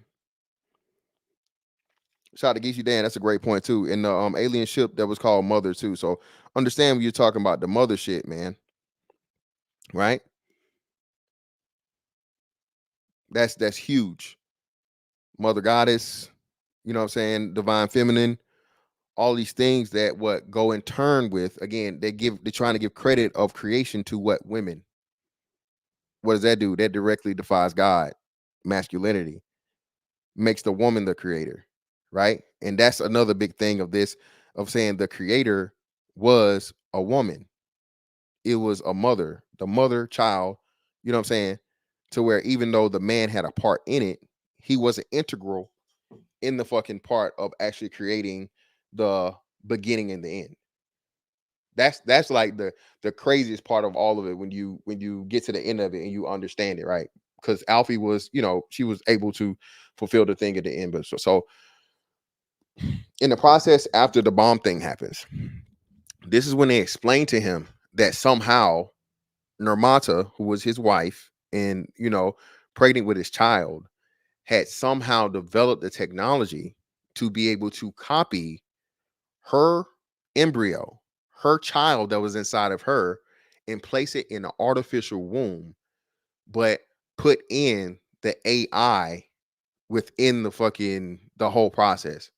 S5: Shout out to Geechee Dan. That's a great point too. And the alien ship that was called Mother too. So understand when you're talking about the mother shit, man. Right? That's huge. Mother goddess, you know what I'm saying? Divine feminine. all these things that what go in turn with, again, they're trying to give credit of creation to what women. What does that do? That directly defies God, masculinity, makes the woman the creator, right? And that's another big thing of this, of saying the creator was a woman. It was a mother, the mother child, you know what I'm saying? To where even though the man had a part in it, he wasn't integral in the fucking part of actually creating the beginning and the end. That's like the craziest part of all of it when you get to the end of it and you understand it, right? Because Alfie was, she was able to fulfill the thing at the end. But so in the process after the bomb thing happens, this is when they explain to him that somehow Nirmata, who was his wife and pregnant with his child, had somehow developed the technology to be able to copy her embryo, her child that was inside of her, and place it in an artificial womb, but put in the AI within the whole process.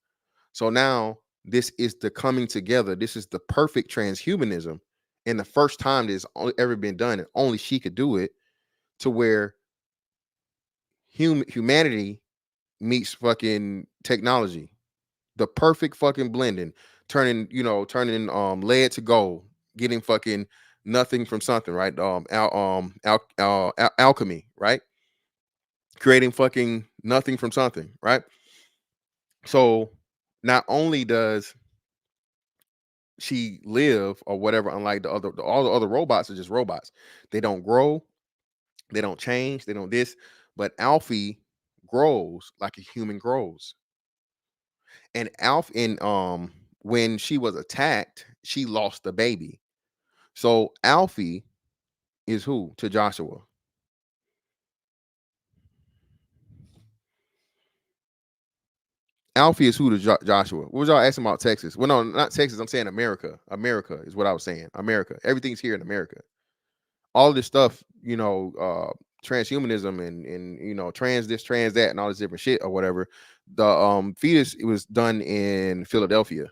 S5: So now this is the coming together. This is the perfect transhumanism. And the first time this ever been done, and only she could do it, to where humanity meets fucking technology. The perfect fucking blending, turning lead to gold, getting fucking nothing from something, right? Alchemy, right? Creating fucking nothing from something, right? So not only does she live or whatever, unlike all the other robots are just robots. They don't grow, they don't change, they don't this, but Alfie grows like a human grows. And when she was attacked, she lost the baby. So Alfie is who to Joshua? Alfie is who to Joshua? What was y'all asking about Texas? Well, no, not Texas. I'm saying America. America is what I was saying. America. Everything's here in America. All this stuff, transhumanism and trans this, trans that, and all this different shit or whatever. The fetus, it was done in Philadelphia,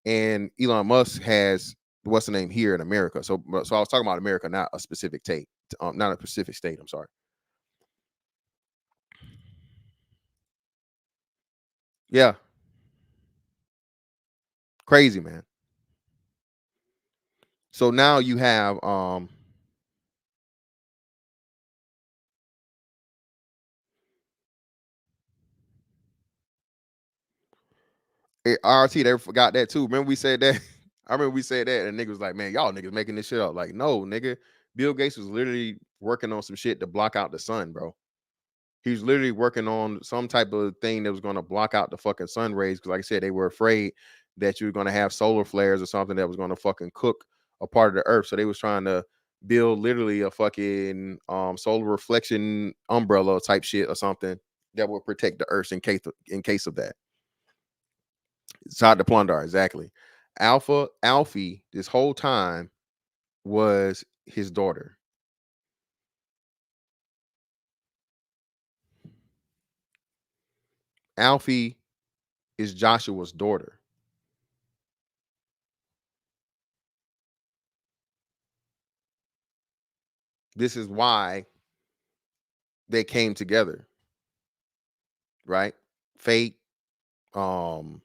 S5: and Elon Musk has what's the name here in America. So I was talking about America, not a specific state, not a specific state. I'm sorry. Yeah, crazy, man. So now you have RT, they forgot that too. Remember we said that? I remember we said that, and niggas was like, man, y'all niggas making this shit up. Like, no, nigga. Bill Gates was literally working on some shit to block out the sun, bro. He was literally working on some type of thing that was going to block out the fucking sun rays. Because, like I said, they were afraid that you were going to have solar flares or something that was going to fucking cook a part of the earth. So they was trying to build literally a fucking solar reflection umbrella type shit or something that would protect the earth in case of that. It's hard to plunder, exactly. Alfie, this whole time was his daughter. Alfie is Joshua's daughter. This is why they came together, right? Fate, um,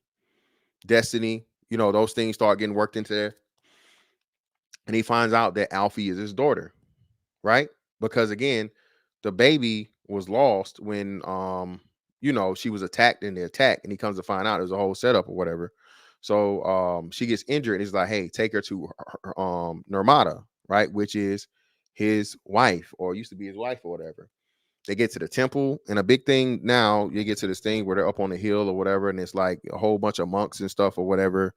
S5: destiny, those things start getting worked into there. And he finds out that Alfie is his daughter, right? Because again, the baby was lost when she was attacked in the attack, and he comes to find out it was a whole setup or whatever. So she gets injured, and he's like, hey, take her to Nirmata, right? Which is his wife, or used to be his wife or whatever. They get to the temple, and a big thing now, you get to this thing where they're up on the hill or whatever, and it's like a whole bunch of monks and stuff or whatever.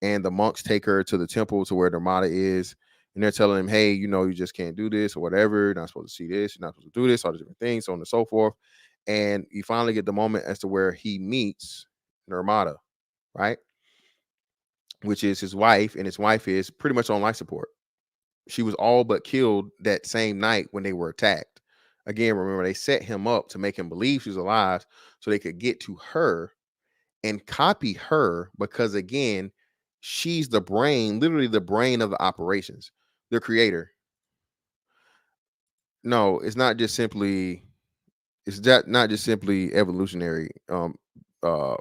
S5: And the monks take her to the temple to where Nirmata is, and they're telling him, hey, you just can't do this or whatever. You're not supposed to see this. You're not supposed to do this, all the different things, so on and so forth. And you finally get the moment as to where he meets Nirmata, right? Which is his wife, and his wife is pretty much on life support. She was all but killed that same night when they were attacked. Again, remember, they set him up to make him believe she's alive so they could get to her and copy her because again, she's the brain, literally the brain of the operations, the creator. No, it's not just simply, it's not just simply evolutionary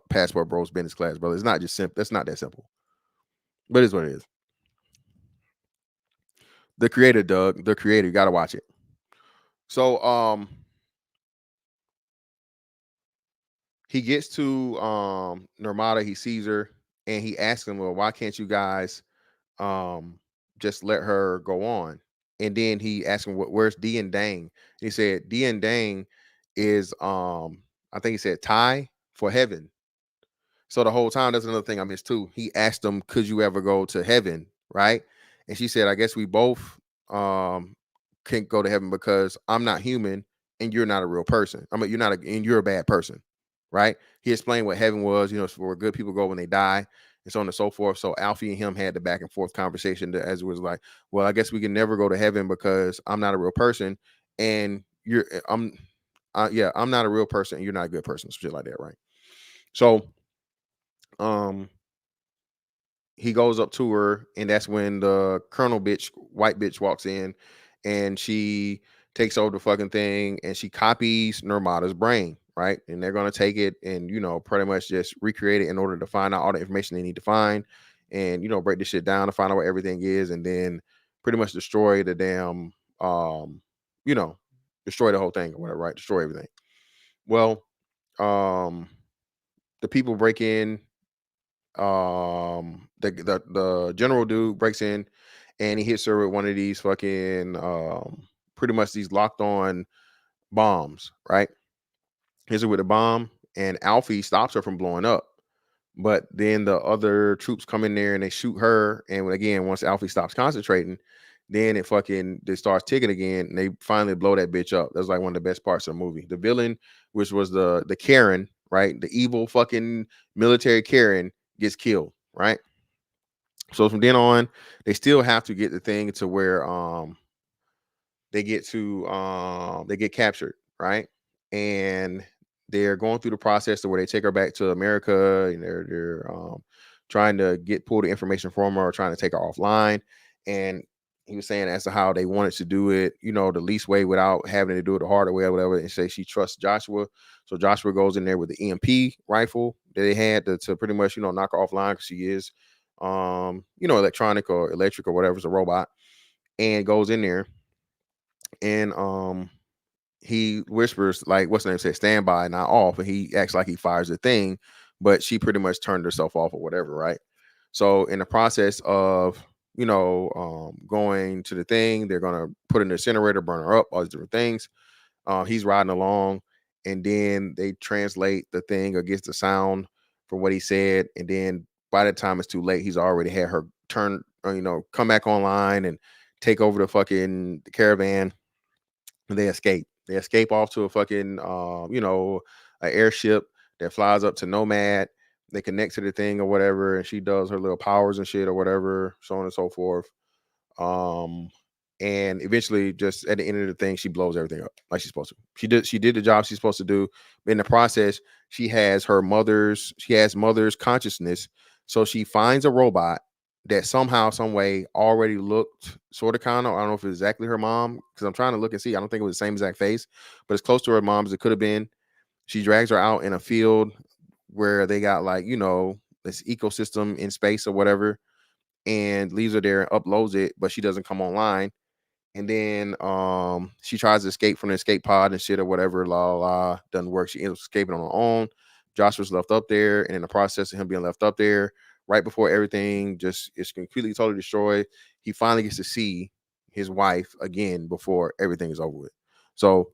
S5: passport bros business class, brother. It's not just simple. That's not that simple. But it's what it is. The creator, Doug, the creator, you gotta watch it. So he gets to Nirmata, he sees her, and he asks him, well, why can't you guys just let her go on? And then he asked him, where's D and Dang? He said D and Dang is I think he said Thai for heaven. So the whole time, that's another thing I missed too. He asked them, could you ever go to heaven? Right. And she said, I guess we both can't go to heaven because I'm not human and you're not a real person. I mean, and you're a bad person. Right. He explained what heaven was, it's where good people go when they die and so on and so forth. So Alfie and him had the back and forth conversation as it was like, well, I guess we can never go to heaven because I'm not a real person and I'm not a real person and you're not a good person. Shit like that. Right. So, um, he goes up to her, and that's when the colonel bitch, white bitch, walks in, and she takes over the fucking thing, and she copies Nirmata's brain, right? And they're gonna take it and pretty much just recreate it in order to find out all the information they need to find, and break this shit down to find out what everything is, and then pretty much destroy the damn, you know, destroy the whole thing or whatever, right? Destroy everything. Well, um, the people break in, the general dude breaks in and he hits her with one of these fucking pretty much these locked on bombs, right? Hits her with a bomb and Alfie stops her from blowing up, but then the other troops come in there and they shoot her, and again, once Alfie stops concentrating, then it starts ticking again and they finally blow that bitch up. That's like one of the best parts of the movie. The villain, which was the Karen, right, the evil fucking military Karen, gets killed, right? So from then on, they still have to get the thing to where they get captured, right? And they're going through the process to where they take her back to America, and they're trying to pull the information from her or trying to take her offline. And he was saying as to how they wanted to do it, the least way without having to do it the harder way or whatever, and say she trusts Joshua. So Joshua goes in there with the EMP rifle that they had to pretty much, knock her offline because she is electronic or electric or whatever, is a robot, and goes in there and he whispers, like, what's the name, said stand by, not off, and he acts like he fires the thing, but she pretty much turned herself off or whatever, right? So in the process of going to the thing, they're gonna put in the incinerator, burn her up, all these different things. He's riding along, and then they translate the thing or gets the sound from what he said, and then by the time it's too late, he's already had her turn, come back online and take over the fucking caravan, and they escape. They escape off to a fucking, an airship that flies up to Nomad. They connect to the thing or whatever, and she does her little powers and shit or whatever, so on and so forth. Um, and eventually, just at the end of the thing, she blows everything up like she's supposed to. She did the job she's supposed to do. In the process, she has mother's consciousness. So she finds a robot that somehow, some way, already looked sort of kind of. I don't know if it's exactly her mom, because I'm trying to look and see. I don't think it was the same exact face, but it's close to her mom as it could have been. She drags her out in a field where they got like this ecosystem in space or whatever, and leaves her there and uploads it, but she doesn't come online. And then she tries to escape from the escape pod and shit or whatever, doesn't work. She ends up escaping on her own. Josh was left up there, and in the process of him being left up there, right before everything just is completely totally destroyed, he finally gets to see his wife again before everything is over with. So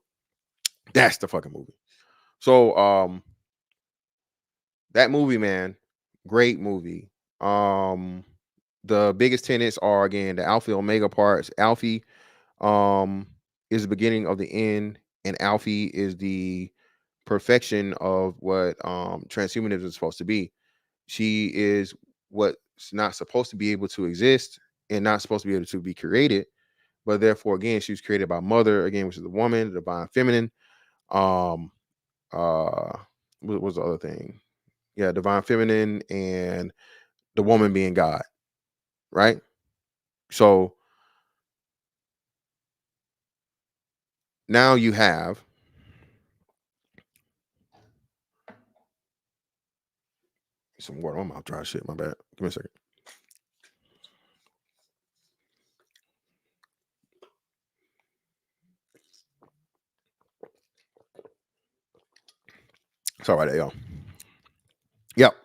S5: that's the fucking movie. So that movie, man, great movie. The biggest tenets are, again, the Alpha Omega parts. Alfie is the beginning of the end, and Alfie is the perfection of what transhumanism is supposed to be. She is what's not supposed to be able to exist and not supposed to be able to be created, but therefore, again, she was created by mother, again, which is the woman, the divine feminine. um what was the other thing? Yeah, divine feminine and the woman being God, right? So now you have some water. My mouth dry as shit. My bad. Give me a second. Sorry about that, y'all. Yep.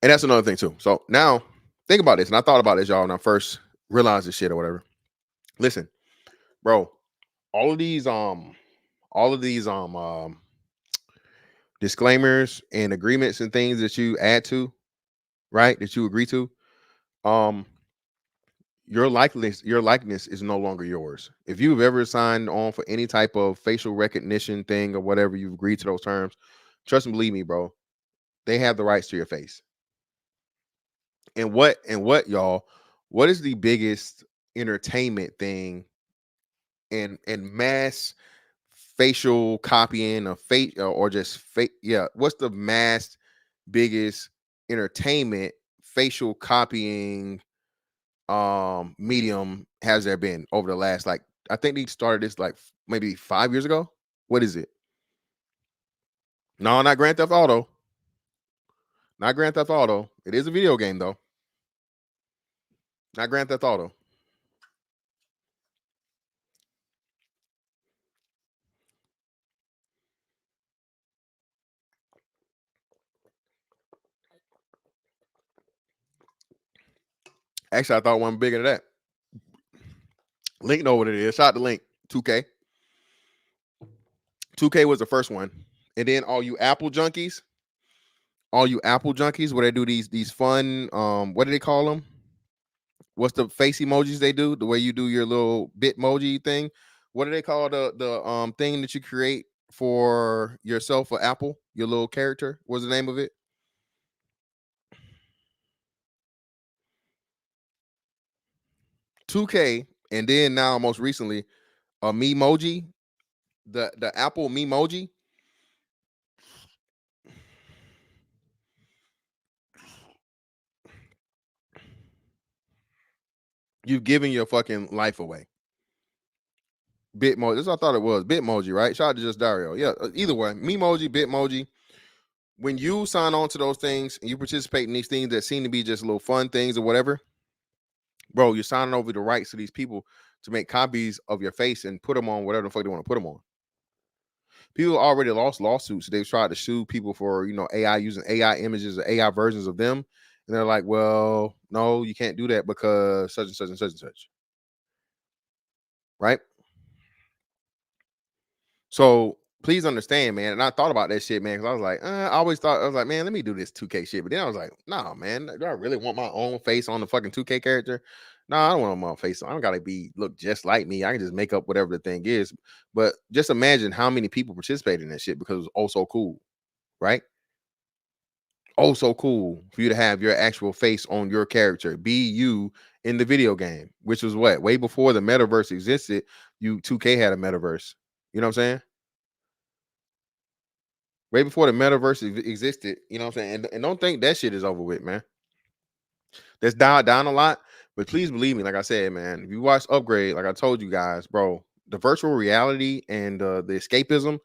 S5: And that's another thing too. So now think about this. And I thought about this, y'all, when I first realized this shit or whatever. Listen, bro, all of these disclaimers and agreements and things that you add to, right? That you agree to, um, your likeness is no longer yours. If you've ever signed on for any type of facial recognition thing or whatever, you've agreed to those terms, trust and believe me, bro, they have the rights to your face. And what, y'all, what is the biggest entertainment thing in mass facial copying of face or just fake? Yeah, what's the mass biggest entertainment facial copying medium has there been over the last, like, I think they started this like maybe 5 years ago? What is it? No, not Grand Theft Auto. Not Grand Theft Auto. It is a video game though. Not Grand Theft Auto. Actually, I thought one bigger than that. Link know what it is. Shout out to Link. 2K. 2K was the first one. And then all you Apple junkies, where they do these fun, what do they call them? What's the face emojis they do? The way you do your little Bitmoji thing. What do they call the thing that you create for yourself for Apple? Your little character. What's the name of it? $2K, and then now most recently, a Memoji, the Apple Memoji. You've given your fucking life away. Bitmoji. That's what I thought it was. Bitmoji, right? Shout out to Just Dario. Yeah, either way, Memoji, Bitmoji. When you sign on to those things and you participate in these things that seem to be just little fun things or whatever, bro, you're signing over the rights to these people to make copies of your face and put them on whatever the fuck they want to put them on. People already lost lawsuits. They've tried to sue people for, AI, using AI images or AI versions of them. And they're like, well, no, you can't do that because such and such and such and such. Right? So please understand, man. And I thought about that shit, man, because I was like, I always thought, I was like, man, let me do this 2K shit. But then I was like, nah, man, do I really want my own face on the fucking 2K character? No, I don't want my own face on. I don't gotta look just like me. I can just make up whatever the thing is. But just imagine how many people participated in that shit because it was oh so cool, right? Oh, so cool for you to have your actual face on your character, be you in the video game, which was what, way before the metaverse existed. 2K had a metaverse. You know what I'm saying? Way before the metaverse existed. You know what I'm saying? And don't think that shit is over with, man. That's dialed down a lot, but please believe me, like I said, man, if you watch Upgrade, like I told you guys, bro, the virtual reality and the escapism,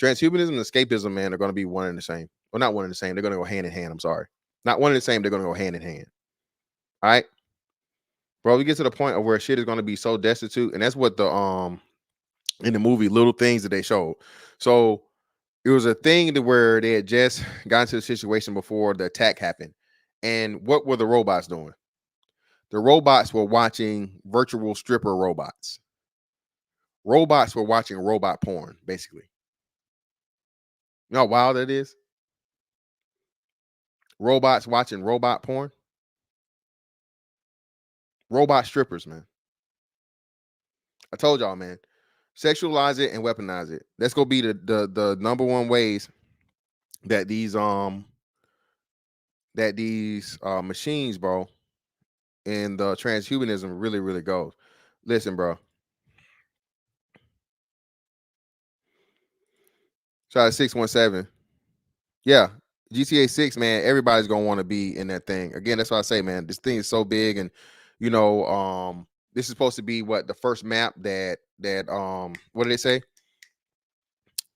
S5: transhumanism and escapism, man, are going to be one and the same. Well, not one and the same. They're going to go hand in hand. I'm sorry. Not one and the same. They're going to go hand in hand. All right, bro. We get to the point of where shit is going to be so destitute, and that's what the in the movie Little Things that they showed. So it was a thing to where they had just gotten to the situation before the attack happened, and what were the robots doing? The robots were watching virtual stripper robots. Robots were watching robot porn, basically. You know how wild that is? Robots watching robot porn. Robot strippers, man. I told y'all, man. Sexualize it and weaponize it. That's gonna be the number one ways that these machines, bro, and the transhumanism really, really goes. Listen, bro. Shout out 617. Yeah, GTA 6, man. Everybody's gonna want to be in that thing. Again, that's why I say, man, this thing is so big, and this is supposed to be what the first map that what did they say?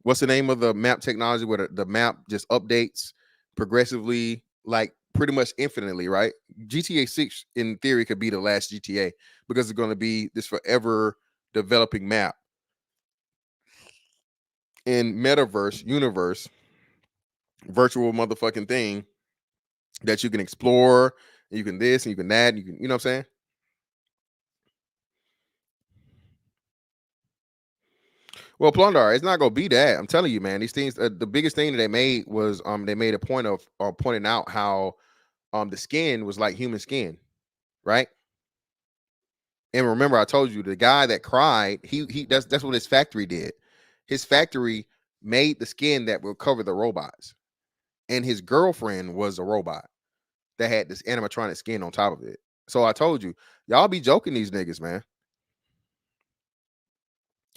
S5: What's the name of the map technology where the map just updates progressively, like pretty much infinitely, right? GTA 6 in theory could be the last GTA because it's going to be this forever developing map in metaverse universe, virtual motherfucking thing that you can explore, you can this and you can that, and you know what I'm saying? Well, Plundar, it's not gonna be that. I'm telling you, man. These things, the biggest thing that they made was they made a point of pointing out how the skin was like human skin, right? And remember, I told you the guy that cried, he that's what his factory did. His factory made the skin that will cover the robots, and his girlfriend was a robot that had this animatronic skin on top of it. So I told you, y'all be joking these niggas, man.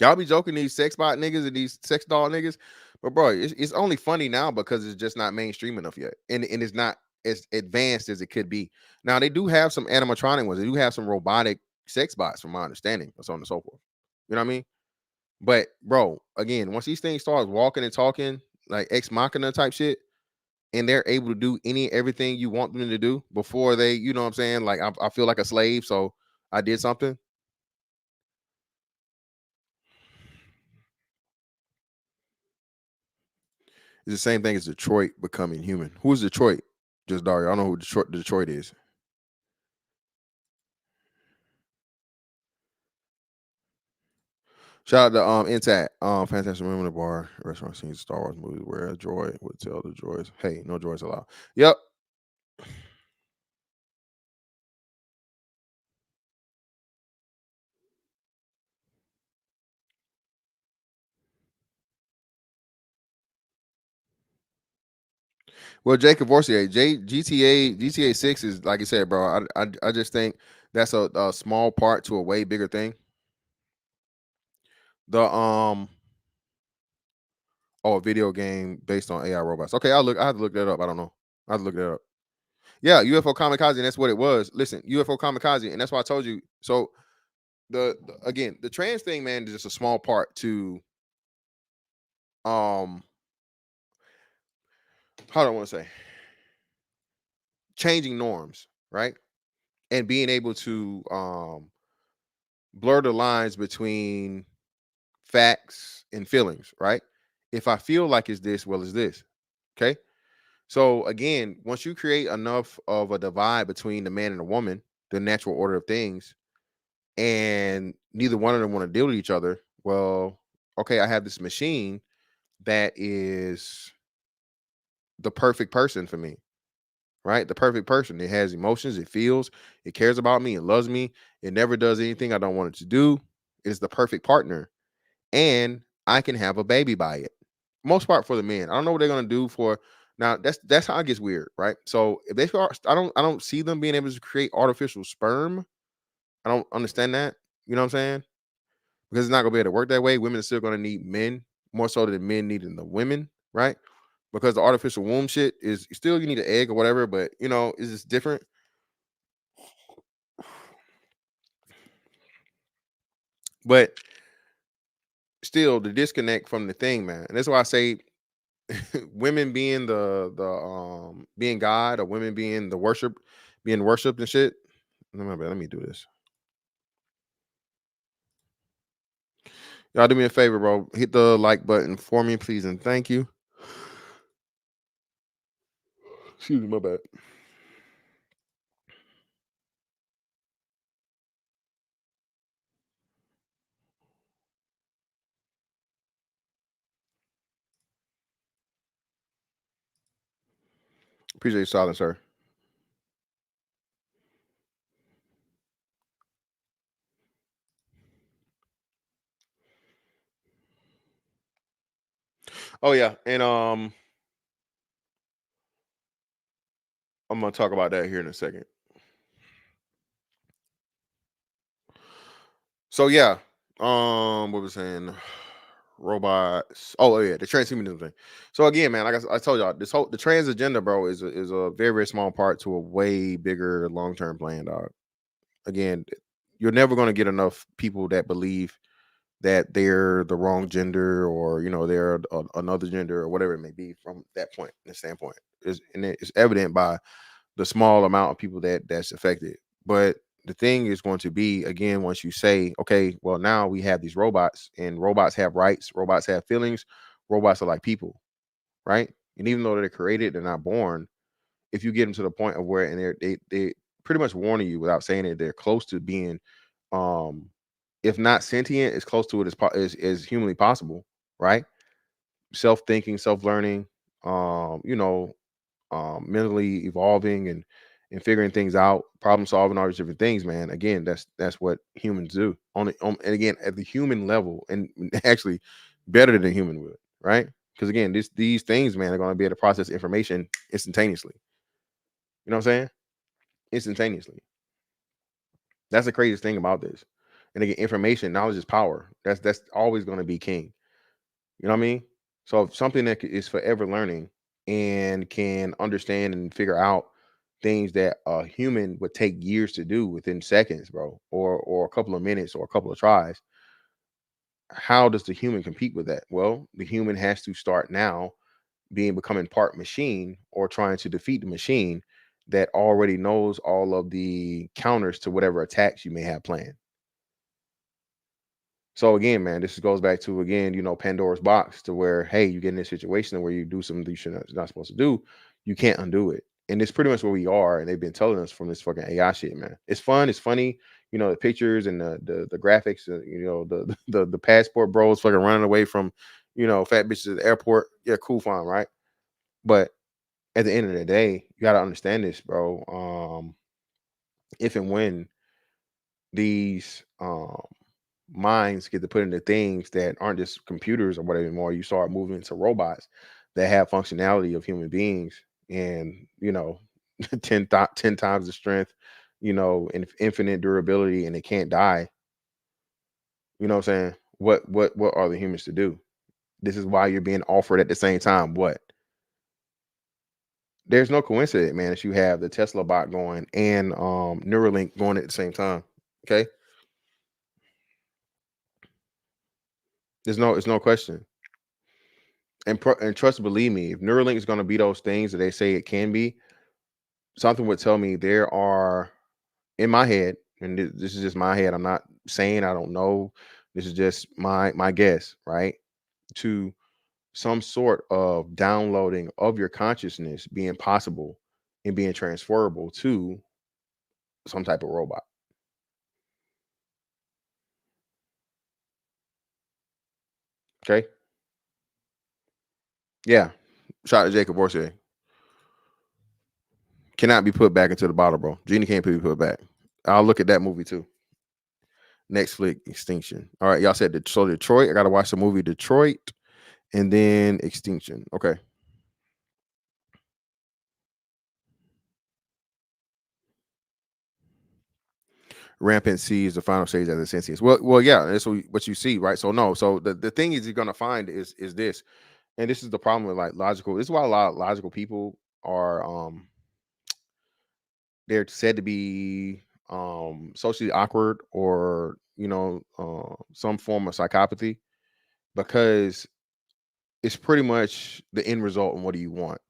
S5: Y'all be joking these sex bot niggas and these sex doll niggas, but bro, it's only funny now because it's just not mainstream enough yet, and it's not as advanced as it could be. Now they do have some animatronic ones. They do have some robotic sex bots, from my understanding, and so on and so forth. You know what I mean? But bro, again, once these things start walking and talking like ex machina type shit, and they're able to do everything you want them to do before they, you know what I'm saying? Like I feel like a slave, so I did something. It's the same thing as Detroit becoming human. Who's Detroit? Just Dario. I don't know who Detroit is. Shout out to Intact. Fantastic Room in the Bar, restaurant scenes, Star Wars movies where a droid would tell the droids, hey, no droids allowed. Yep. Well, Jacob Vorsier, GTA 6 is like I said, bro. I just think that's a small part to a way bigger thing. The a video game based on AI robots. Okay, I have to look that up. I don't know. I have to look that up. Yeah, UFO Kamikaze, and that's what it was. Listen, UFO Kamikaze, and that's why I told you. So again, the trans thing, man, is just a small part to um how do I want to say changing norms, right? And being able to blur the lines between facts and feelings, right? If I feel like it's this, well, it's this. Okay. So again, once you create enough of a divide between the man and the woman, the natural order of things, and neither one of them want to deal with each other, well, okay, I have this machine that is the perfect person for me, right? The perfect person. It has emotions, it feels, it cares about me, it loves me, it never does anything I don't want it to do. It's the perfect partner. And I can have a baby by it. Most part for the men. I don't know what they're gonna do for now. That's how it gets weird, right? So if they start, I don't see them being able to create artificial sperm. I don't understand that. You know what I'm saying? Because it's not gonna be able to work that way. Women are still gonna need men more so than men needing the women, right? Because the artificial womb shit is still you need an egg or whatever, but it's just different. But still, the disconnect from the thing, man, and that's why I say women being the being God, or women being being worshipped and shit. Let me do this. Y'all do me a favor, bro. Hit the like button for me, please, and thank you. Excuse me, my bad. Appreciate your silence, sir. Oh yeah, and I'm gonna talk about that here in a second. So yeah, what was I saying? robots. Oh yeah, the transhumanism thing. So again, man, like I told y'all, the trans agenda, bro, is a very very small part to a way bigger long term plan, dog. Again, you're never going to get enough people that believe that they're the wrong gender or they're another gender or whatever it may be from that point the standpoint and it's evident by the small amount of people that's affected. But the thing is going to be, again, once you say, okay, well, now we have these robots and robots have rights, robots have feelings, robots are like people, right? And even though they're created, they're not born. If you get them to the point of where and they pretty much warning you without saying it, they're close to being um if not sentient, as close to it as humanly possible, right? Self-thinking, self-learning, um, you know, mentally evolving and figuring things out, problem solving, all these different things, man. Again, that's what humans do. And again, at the human level, and actually better than human would, right? Because again, these things, man, are going to be able to process information instantaneously. You know what I'm saying? Instantaneously. That's the craziest thing about this. And again, information, knowledge is power. That's always going to be king. You know what I mean? So if something that is forever learning and can understand and figure out things that a human would take years to do within seconds, bro, or a couple of minutes or a couple of tries, how does the human compete with that? Well, the human has to start now becoming part machine or trying to defeat the machine that already knows all of the counters to whatever attacks you may have planned. So again, man, this goes back to again, Pandora's box to where, hey, you get in this situation where you do something you're not supposed to do, you can't undo it. And it's pretty much where we are, and they've been telling us from this fucking AI shit, man. It's fun, it's funny, the pictures and the graphics, the passport bros fucking running away from, fat bitches at the airport. Yeah, cool, fine, right? But at the end of the day, you got to understand this, bro. If and when these minds get to put into things that aren't just computers or whatever anymore, you start moving into robots that have functionality of human beings and 10 times the strength, and infinite durability, and it can't die. You know what I'm saying? What are the humans to do? This is why you're being offered at the same time. What? There's no coincidence, man, that you have the Tesla bot going and Neuralink going at the same time. Okay. It's no question. And trust, believe me, if Neuralink is going to be those things that they say it can be, something would tell me there are in my head, and this is just my head. I'm not saying I don't know. This is just my guess, right? To some sort of downloading of your consciousness being possible and being transferable to some type of robot. Okay. Yeah. Shout out to Jacob Orse. Cannot be put back into the bottle, bro. Genie can't be put back. I'll look at that movie too. Next flick, Extinction. All right, y'all said so Detroit. I gotta watch the movie Detroit and then Extinction. Okay. Rampant sees the final stage of the sentience. Well, yeah, that's what you see, right? So no, so the thing is you're gonna find is this, and this is the problem with like logical. This is why a lot of logical people are they're said to be socially awkward or some form of psychopathy because it's pretty much the end result and what do you want.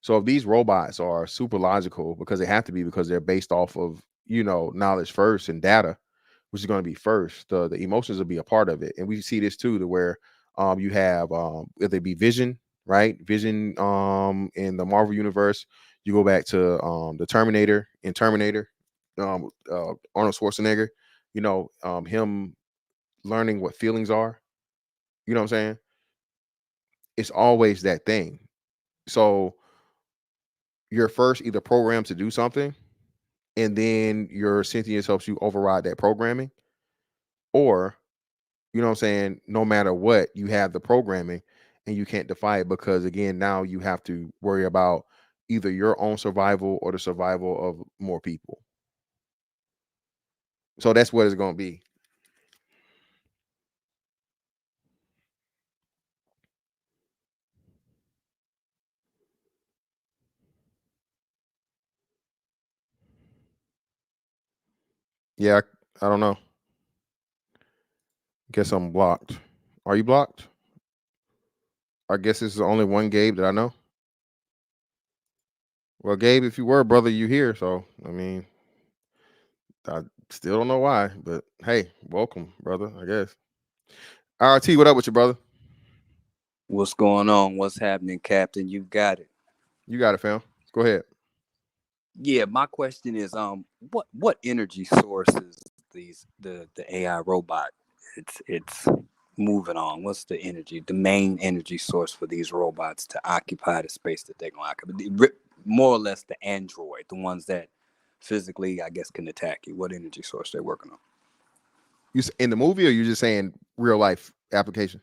S5: So if these robots are super logical because they have to be because they're based off of knowledge first and data, which is going to be first, the emotions will be a part of it. And we see this too, to where you have if they be Vision, right? Vision in the Marvel universe, you go back to the Terminator in Terminator, Arnold Schwarzenegger, him learning what feelings are. You know what I'm saying? It's always that thing. So you're first either programmed to do something and then your sentience helps you override that programming, or you know what I'm saying, no matter what, you have the programming and you can't defy it because again, now you have to worry about either your own survival or the survival of more people. So that's what it's going to be. Yeah, I don't know. Guess I'm blocked. Are you blocked? I guess this is the only one Gabe that I know. Well, Gabe, if you were brother, you here. So I mean, I still don't know why, but hey, welcome, brother. I guess. RT, what up with you, brother?
S6: What's going on? What's happening, Captain? You got it.
S5: You got it, fam. Go ahead.
S6: Yeah, my question is, what energy sources the AI robot it's moving on? What's the main energy source for these robots to occupy the space that they're gonna occupy? More or less the android, the ones that physically, I guess, can attack you. What energy source they're working on?
S5: You in the movie, or you just saying real life application?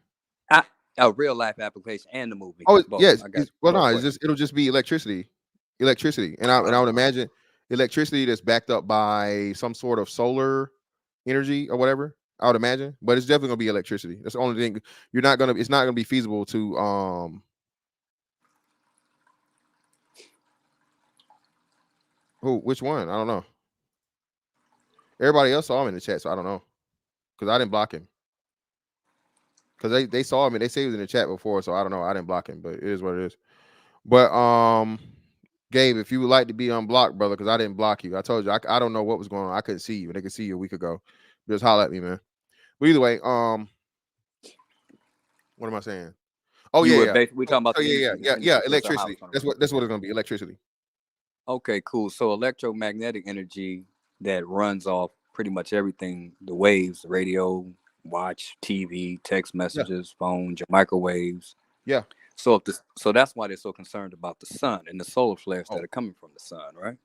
S6: A real life application and the movie,
S5: Oh,
S6: both.
S5: yes.
S6: I got
S5: Well, no,
S6: both
S5: it's
S6: questions.
S5: just it'll just be electricity, and I would imagine electricity that's backed up by some sort of solar energy or whatever. I would imagine, but it's definitely gonna be electricity. That's the only thing. You're not gonna. It's not gonna be feasible to Who? Which one? I don't know. Everybody else saw him in the chat, so I don't know because I didn't block him. Because they saw him and they said he was in the chat before, so I don't know. I didn't block him, but it is what it is. But Gabe, if you would like to be unblocked, brother, because I didn't block you. I told you I don't know what was going on. I couldn't see you, and they could see you a week ago. Just holler at me, man. But either way, what am I saying? Oh
S6: You
S5: yeah,
S6: were
S5: yeah.
S6: we talking about
S5: Oh
S6: the
S5: yeah,
S6: energy,
S5: yeah,
S6: the
S5: yeah.
S6: energy source of how
S5: Electricity.
S6: it's gonna
S5: That's
S6: run.
S5: what it's gonna be. Electricity.
S6: Okay, cool. So electromagnetic energy that runs off pretty much everything, the waves, the radio, watch, TV, text
S5: Yeah,
S6: messages, phones, your microwaves.
S5: yeah.
S6: So that's why they're so concerned about the sun and the solar flares that
S5: Oh,
S6: are coming from the sun, right?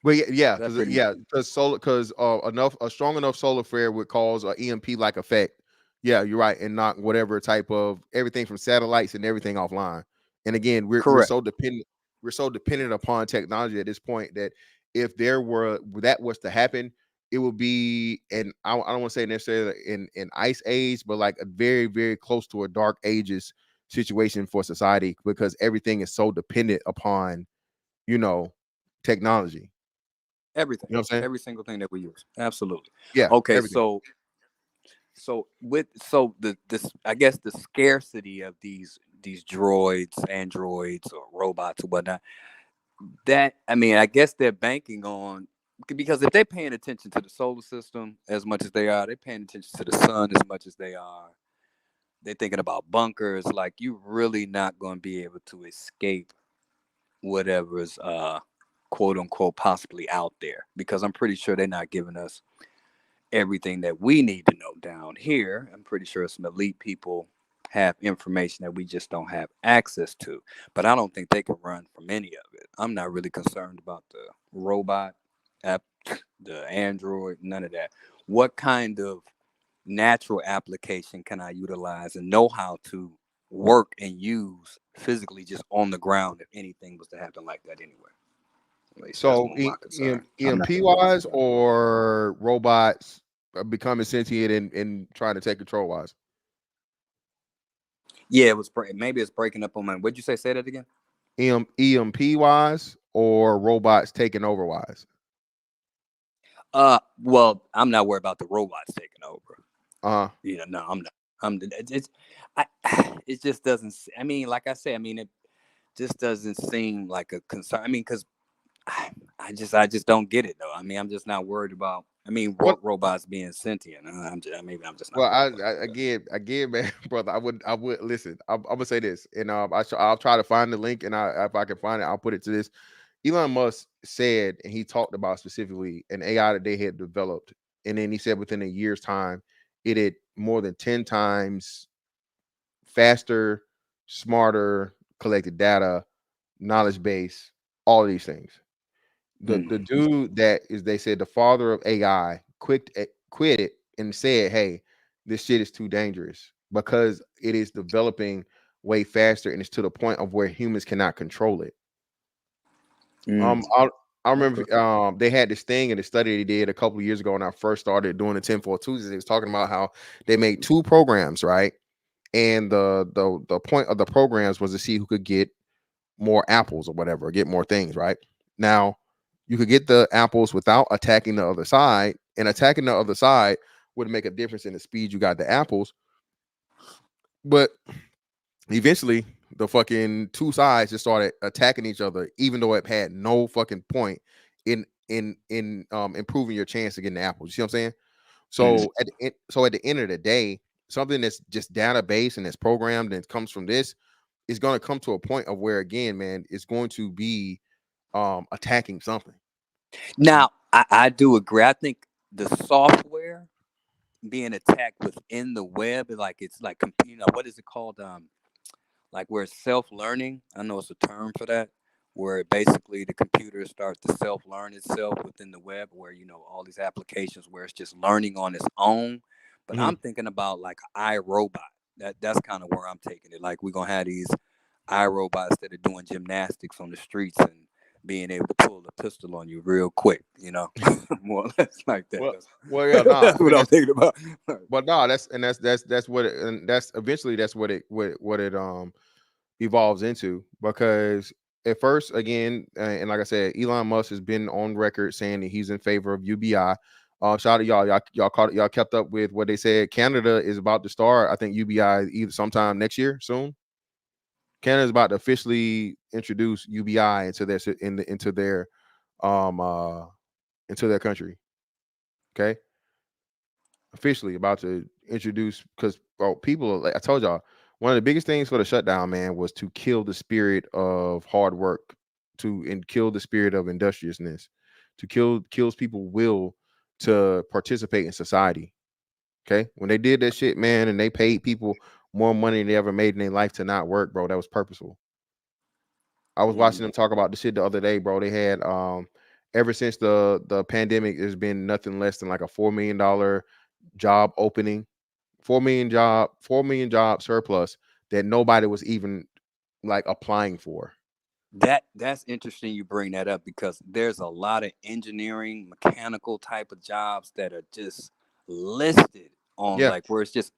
S5: well, yeah,
S6: That
S5: because
S6: pretty much
S5: solar, because a strong enough solar flare would cause a EMP like effect. Yeah, you're right, and knock whatever type of everything from satellites and everything offline. And again, we're
S6: correct.
S5: so dependent. We're so dependent upon technology at this point that if there were that was to happen, it would be, and I don't want to say necessarily in ice age, but like a very very close to a dark ages situation for society because everything is so dependent upon you know technology.
S6: Everything,
S5: You know what I'm saying?
S6: every single thing that we use, absolutely.
S5: Yeah,
S6: Okay,
S5: everything.
S6: so the this I guess the scarcity of these droids, androids, or robots or whatnot. That I mean, I guess they're banking on because if they're paying attention to the solar system as much as they are, they're paying attention to the sun as much as they are. They're thinking about bunkers. Like you really not going to be able to escape whatever's quote unquote possibly out there because I'm pretty sure they're not giving us everything that we need to know down here. I'm pretty sure some elite people have information that we just don't have access to. But I don't think they can run from any of it. I'm not really concerned about the robot app, the Android, none of that. What kind of natural application can I utilize and know how to work and use physically just on the ground if anything was to happen like that anyway? At least that's
S5: So
S6: more my concern. I'm not
S5: EMP
S6: really
S5: wise
S6: concerned.
S5: or robots becoming sentient and trying to take control wise?
S6: Yeah, it was maybe it's breaking up on my. What'd you say? Say that again.
S5: EMP wise or robots taking over wise?
S6: Well, I'm not worried about the robots taking over.
S5: Uh-huh.
S6: You know, no, I'm not. I, it just doesn't. I mean, like I said, I mean, it just doesn't seem like a concern. I mean, because I just don't get it though. I mean, I'm just not worried about. I mean,
S5: What
S6: robots being sentient. Maybe I'm just not
S5: well
S6: worried about that.
S5: again man, brother, I would listen. I'm gonna say this, and I'll try to find the link, and if I can find it, I'll put it to this. Elon Musk said, and he talked about specifically an AI that they had developed, and then he said within a year's time, it had more than 10 times faster, smarter, collected data, knowledge base, all of these things. The
S6: Mm.
S5: dude that is, they said, the father of AI quit it and said, "Hey, this shit is too dangerous because it is developing way faster and it's to the point of where humans cannot control it."
S6: Mm.
S5: I remember
S6: Okay.
S5: they had this thing in the study they did a couple of years ago when I first started doing the Tinfoil Tuesdays. They was talking about how they made two programs, right? And the point of the programs was to see who could get more apples or whatever, get more things, right? Now, You could get the apples without attacking the other side, and attacking the other side would make a difference in the speed you got the apples. But eventually, the fucking two sides just started attacking each other, even though it had no fucking point in improving your chance of getting the apples. You see what I'm saying? So at the end of the day, something that's just database and that's programmed and comes from this is going to come to a point of where, again, man, it's going to be attacking something.
S6: Now, I do agree. I think the software being attacked within the web is like, it's like, what is it called? Like where it's self-learning. I know it's a term for that, where basically the computer starts to self-learn itself within the web, where all these applications where it's just learning on its own. But I'm thinking about like iRobot. That's kind of where I'm taking it. Like we're gonna have these iRobots that are doing gymnastics on the streets and being able to pull a pistol on you real quick, more or less like that.
S5: Yeah, nah,
S6: That's what I'm thinking about.
S5: But no, that's what it, and that's eventually that's what it evolves into, because at first, again, and like I said, Elon Musk has been on record saying that he's in favor of UBI. Shout out to y'all kept up with what they said. Canada is about to start, I think, UBI either sometime next year soon. Canada is about to officially introduce UBI into their country. Okay, officially about to introduce, because people, like I told y'all, one of the biggest things for the shutdown, man, was to kill the spirit of hard work, and kill the spirit of industriousness, to kills people will to participate in society. Okay, when they did that shit, man, and they paid people more money than they ever made in their life to not work, bro, that was purposeful. I was watching them talk about the shit the other day, bro. They had ever since the pandemic, there's been nothing less than like a $4 million job opening, 4 million job surplus that nobody was even like applying for.
S6: That's interesting you bring that up, because there's a lot of engineering, mechanical type of jobs that are just listed on,
S5: Yeah,
S6: like where it's just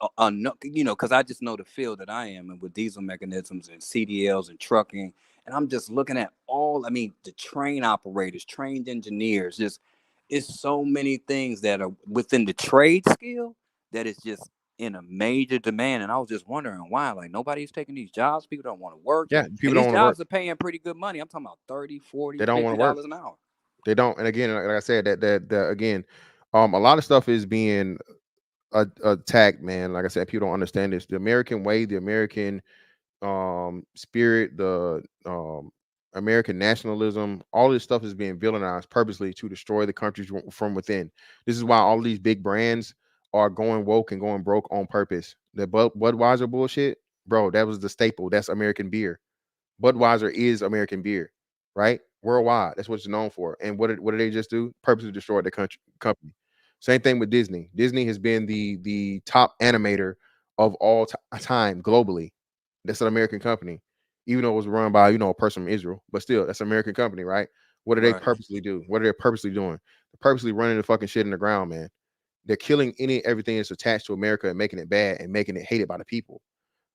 S6: because I just know the field that I am in with diesel mechanisms and CDLs and trucking, and I'm just looking at the train operators, trained engineers, just it's so many things that are within the trade skill that is just in a major demand. And I was just wondering why, like, nobody's taking these jobs. People don't want to work.
S5: yeah.
S6: And
S5: People don't
S6: these
S5: want to work.
S6: jobs are paying pretty good money. I'm talking about 30, 40,
S5: They don't want to work.
S6: $50 an hour.
S5: They don't. And again, like I said, that again, a lot of stuff is being attacked, man. Like I said, people don't understand this. The American way, the American spirit, the American nationalism, all this stuff is being villainized purposely to destroy the countries from within. This is why all these big brands are going woke and going broke on purpose. The Budweiser bullshit, bro, that was the staple. That's American beer. Budweiser is American beer, right? Worldwide, that's what it's known for. And what did they just do? Purposely destroyed the company. Same thing with Disney. Disney has been the top animator of all time globally. That's an American company, even though it was run by a person from Israel, but still, that's an American company, right? What do they
S6: Right.
S5: purposely do? What are they purposely doing? They're purposely running the fucking shit in the ground, man. They're killing everything that's attached to America and making it bad and making it hated by the people.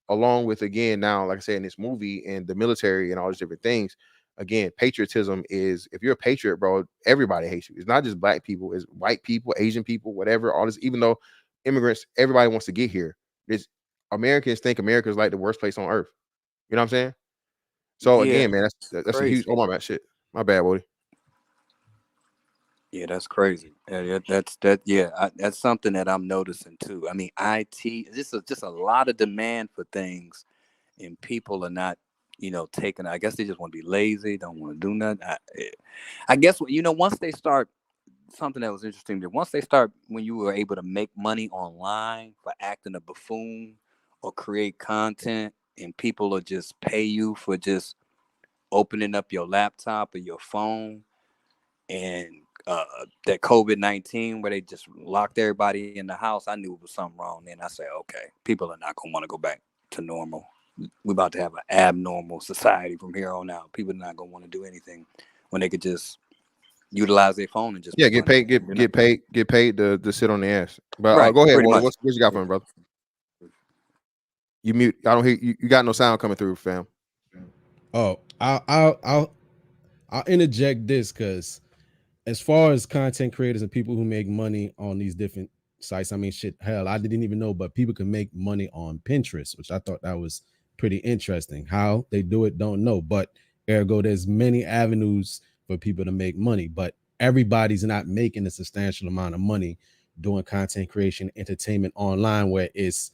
S5: Along with, again, now, like I said, in this movie and the military and all these different things, again, patriotism is, if you're a patriot, bro, everybody hates you. It's not just black people, it's white people, Asian people, whatever, all this. Even though immigrants, everybody wants to get here. There's Americans think America is like the worst place on earth. You know what I'm saying? So
S6: Yeah,
S5: again, man,
S6: it's
S5: that's a huge.
S6: crazy.
S5: Oh my bad, shit. My bad, Woody.
S6: Yeah, that's crazy. Yeah, that's something that I'm noticing too. I mean, IT, this is just a lot of demand for things, and people are not, taking. I guess they just want to be lazy, don't want to do nothing. I guess once they start, something that was interesting, that once they start, when you were able to make money online for acting a buffoon or create content, and people will just pay you for just opening up your laptop or your phone, and that COVID-19 where they just locked everybody in the house, I knew it was something wrong. Then I said, okay, people are not gonna want to go back to normal. We're about to have an abnormal society from here on out. People are not gonna want to do anything when they could just utilize their phone and just
S5: Yeah,
S6: make
S5: get
S6: money.
S5: paid, get paid to sit on the ass. But
S6: Right,
S5: go ahead,
S6: pretty
S5: Wally.
S6: much.
S5: What you got for me, brother? You mute. I don't hear you. You got no sound coming through, fam.
S4: Oh, I'll interject this because as far as content creators and people who make money on these different sites, I mean, shit, hell, I didn't even know, but people can make money on Pinterest, which I thought that was pretty interesting. How they do it, don't know, but ergo, there's many avenues for people to make money, but everybody's not making a substantial amount of money doing content creation, entertainment online, where it's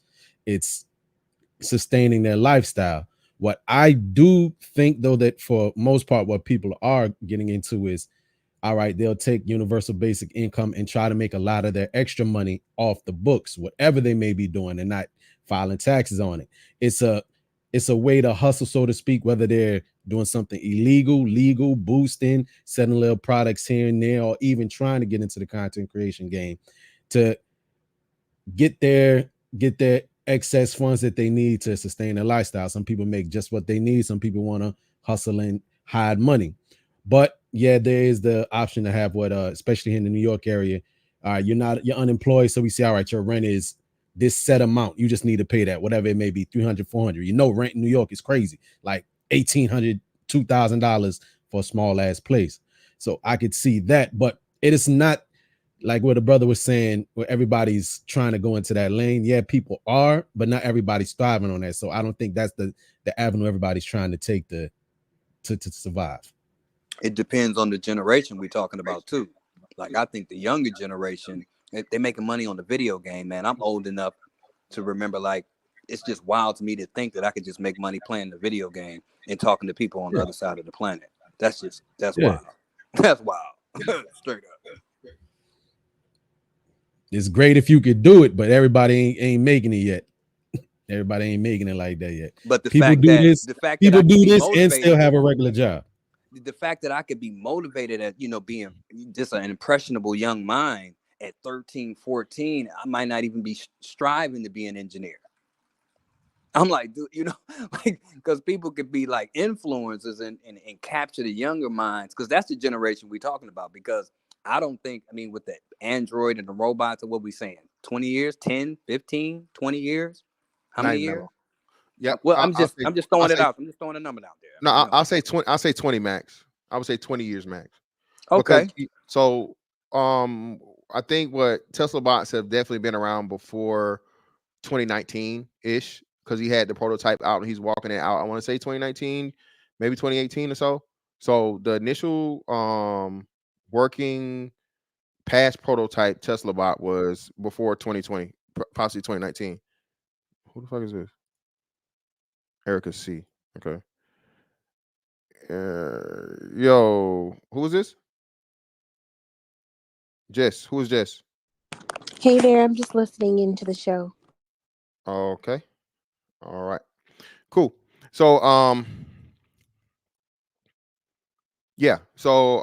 S4: sustaining their lifestyle. What I do think, though, that for most part, what people are getting into is, all right, they'll take universal basic income and try to make a lot of their extra money off the books, whatever they may be doing, and not filing taxes on it. It's a it's a way to hustle, so to speak, whether they're doing something illegal, legal, boosting, selling little products here and there, or even trying to get into the content creation game to get their excess funds that they need to sustain their lifestyle. Some people make just what they need. Some people want to hustle and hide money. But yeah, there is the option to have what especially in the New York area. You're unemployed, so we say, all right, your rent is this set amount. You just need to pay that, whatever it may be, 300, 400. Rent in New York is crazy, like 1,800, $2,000 for a small ass place. So I could see that, but it is not like what the brother was saying, where everybody's trying to go into that lane. Yeah, people are, but not everybody's thriving on that. So I don't think that's the avenue everybody's trying to take to survive.
S6: It depends on the generation we're talking about too. Like I think the younger generation, they're making money on the video game, man. I'm old enough to remember, like, it's just wild to me to think that I could just make money playing the video game and talking to people on the other side of the planet. That's
S4: Yeah.
S6: wild. That's wild. Straight up.
S4: It's great if you could do it, but everybody ain't making it yet. Everybody ain't making it like that yet.
S6: But the
S4: People
S6: fact
S4: do
S6: that
S4: this.
S6: the fact that
S4: People
S6: I could
S4: do
S6: be
S4: this and still
S6: motivated,
S4: have a regular job.
S6: the fact that I could be motivated at, being just an impressionable young mind at 13, 14, I might not even be striving to be an engineer. I'm like, dude, like, because people could be like influencers and capture the younger minds, because that's the generation we're talking about. Because I don't think, with the Android and the robots, or what we saying, 20 years, 10, 15, 20 years? How
S5: Not
S6: many
S5: even that
S6: years?
S5: long. Yeah,
S6: Well,
S5: I, I'll say
S6: I'm just
S5: I'll
S6: throwing it
S5: say
S6: out. I'm just throwing a number out there.
S5: no. I'll say 20. I'll say 20 max. I would say 20 years max. Because
S6: Okay.
S5: so I think what Tesla bots have definitely been around before 2019 ish, because he had the prototype out and he's walking it out. I want to say 2019, maybe 2018 or so. So the initial working past prototype Tesla bot was before 2020, possibly 2019. Who the fuck is this? Erica C. Okay. Yo, who is this? Jess. Who is Jess?
S7: Hey there, I'm just listening into the show.
S5: Okay. All right. Cool. So yeah. So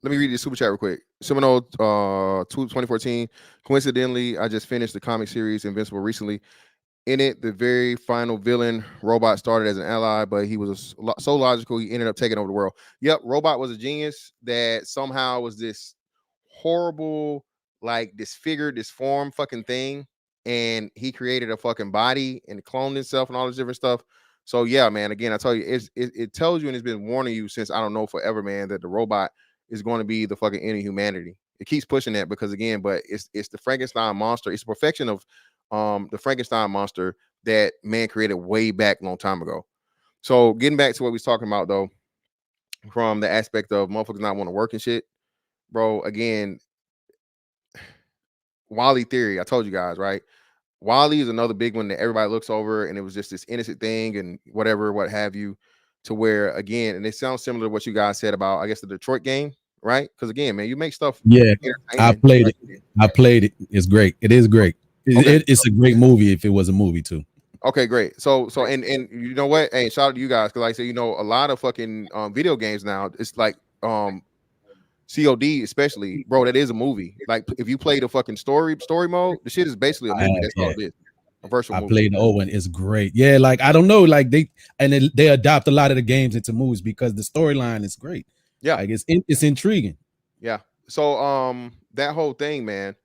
S5: let me read this super chat real quick. Seminole 2014. Coincidentally, I just finished the comic series Invincible recently. In it, the very final villain, Robot, started as an ally, but he was so logical, he ended up taking over the world. Yep, Robot was a genius that somehow was this horrible, like disfigured, disformed fucking thing, and he created a fucking body and cloned himself and all this different stuff. So yeah, man. Again, I tell you, it tells you, and it's been warning you since, I don't know, forever, man, that the robot is going to be the fucking end of humanity. It keeps pushing that because, again, but it's the Frankenstein monster. It's a perfection of the Frankenstein monster that man created way back long time ago. So getting back to what we was talking about, though, from the aspect of motherfuckers not want to work and shit, bro. Again, Wally theory. I told you guys, right? Wally is another big one that everybody looks over, and it was just this innocent thing and whatever, what have you, to where, again, and it sounds similar to what you guys said about, I guess, the Detroit game, right? Because again, man, you make stuff
S4: Yeah, I
S5: entertaining.
S4: played it. I played it. It's great. It is great.
S5: Okay.
S4: It's a great movie if it was a movie too.
S5: Okay, great. So and you know what? Hey, shout out to you guys, because like I said, a lot of fucking video games now, it's like COD especially, bro. That is a movie. Like if you play the fucking story mode, the shit is basically a movie. That's all
S4: Yeah,
S5: it is. A virtual
S4: I
S5: movie.
S4: played the old one. It's great. Yeah, like I don't know, like they adopt a lot of the games into movies because the storyline is great.
S5: Yeah,
S4: Like it's intriguing.
S5: yeah. So that whole thing, man,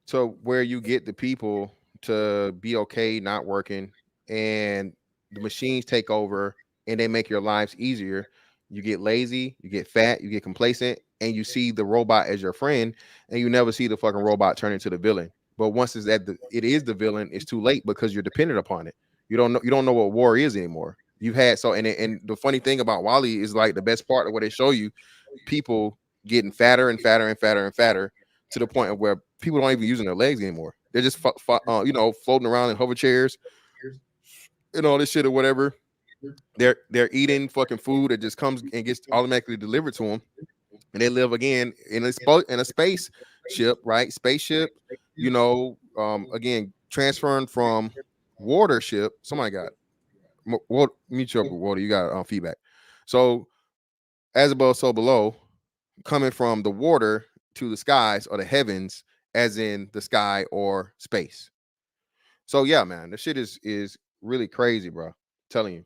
S5: to where you get the people to be okay not working, and the machines take over and they make your lives easier. You get lazy, you get fat, you get complacent, and you see the robot as your friend, and you never see the fucking robot turn into the villain. But once it's that it is the villain, it's too late because you're dependent upon it. You don't know what war is anymore. You've had so and the funny thing about Wally is like the best part of what they show you, people getting fatter and fatter and fatter and fatter to the point of where people don't even using their legs anymore. They're just floating around in hover chairs and all this shit or whatever. They're eating fucking food that just comes and gets automatically delivered to them, and they live again in a spaceship, right? Spaceship, again transferring from watership. Somebody got meet you up with water. You got feedback. So as above, so below, coming from the water to the skies or the heavens, as in the sky or space. So yeah, man, the shit is really crazy, bro. I'm telling you.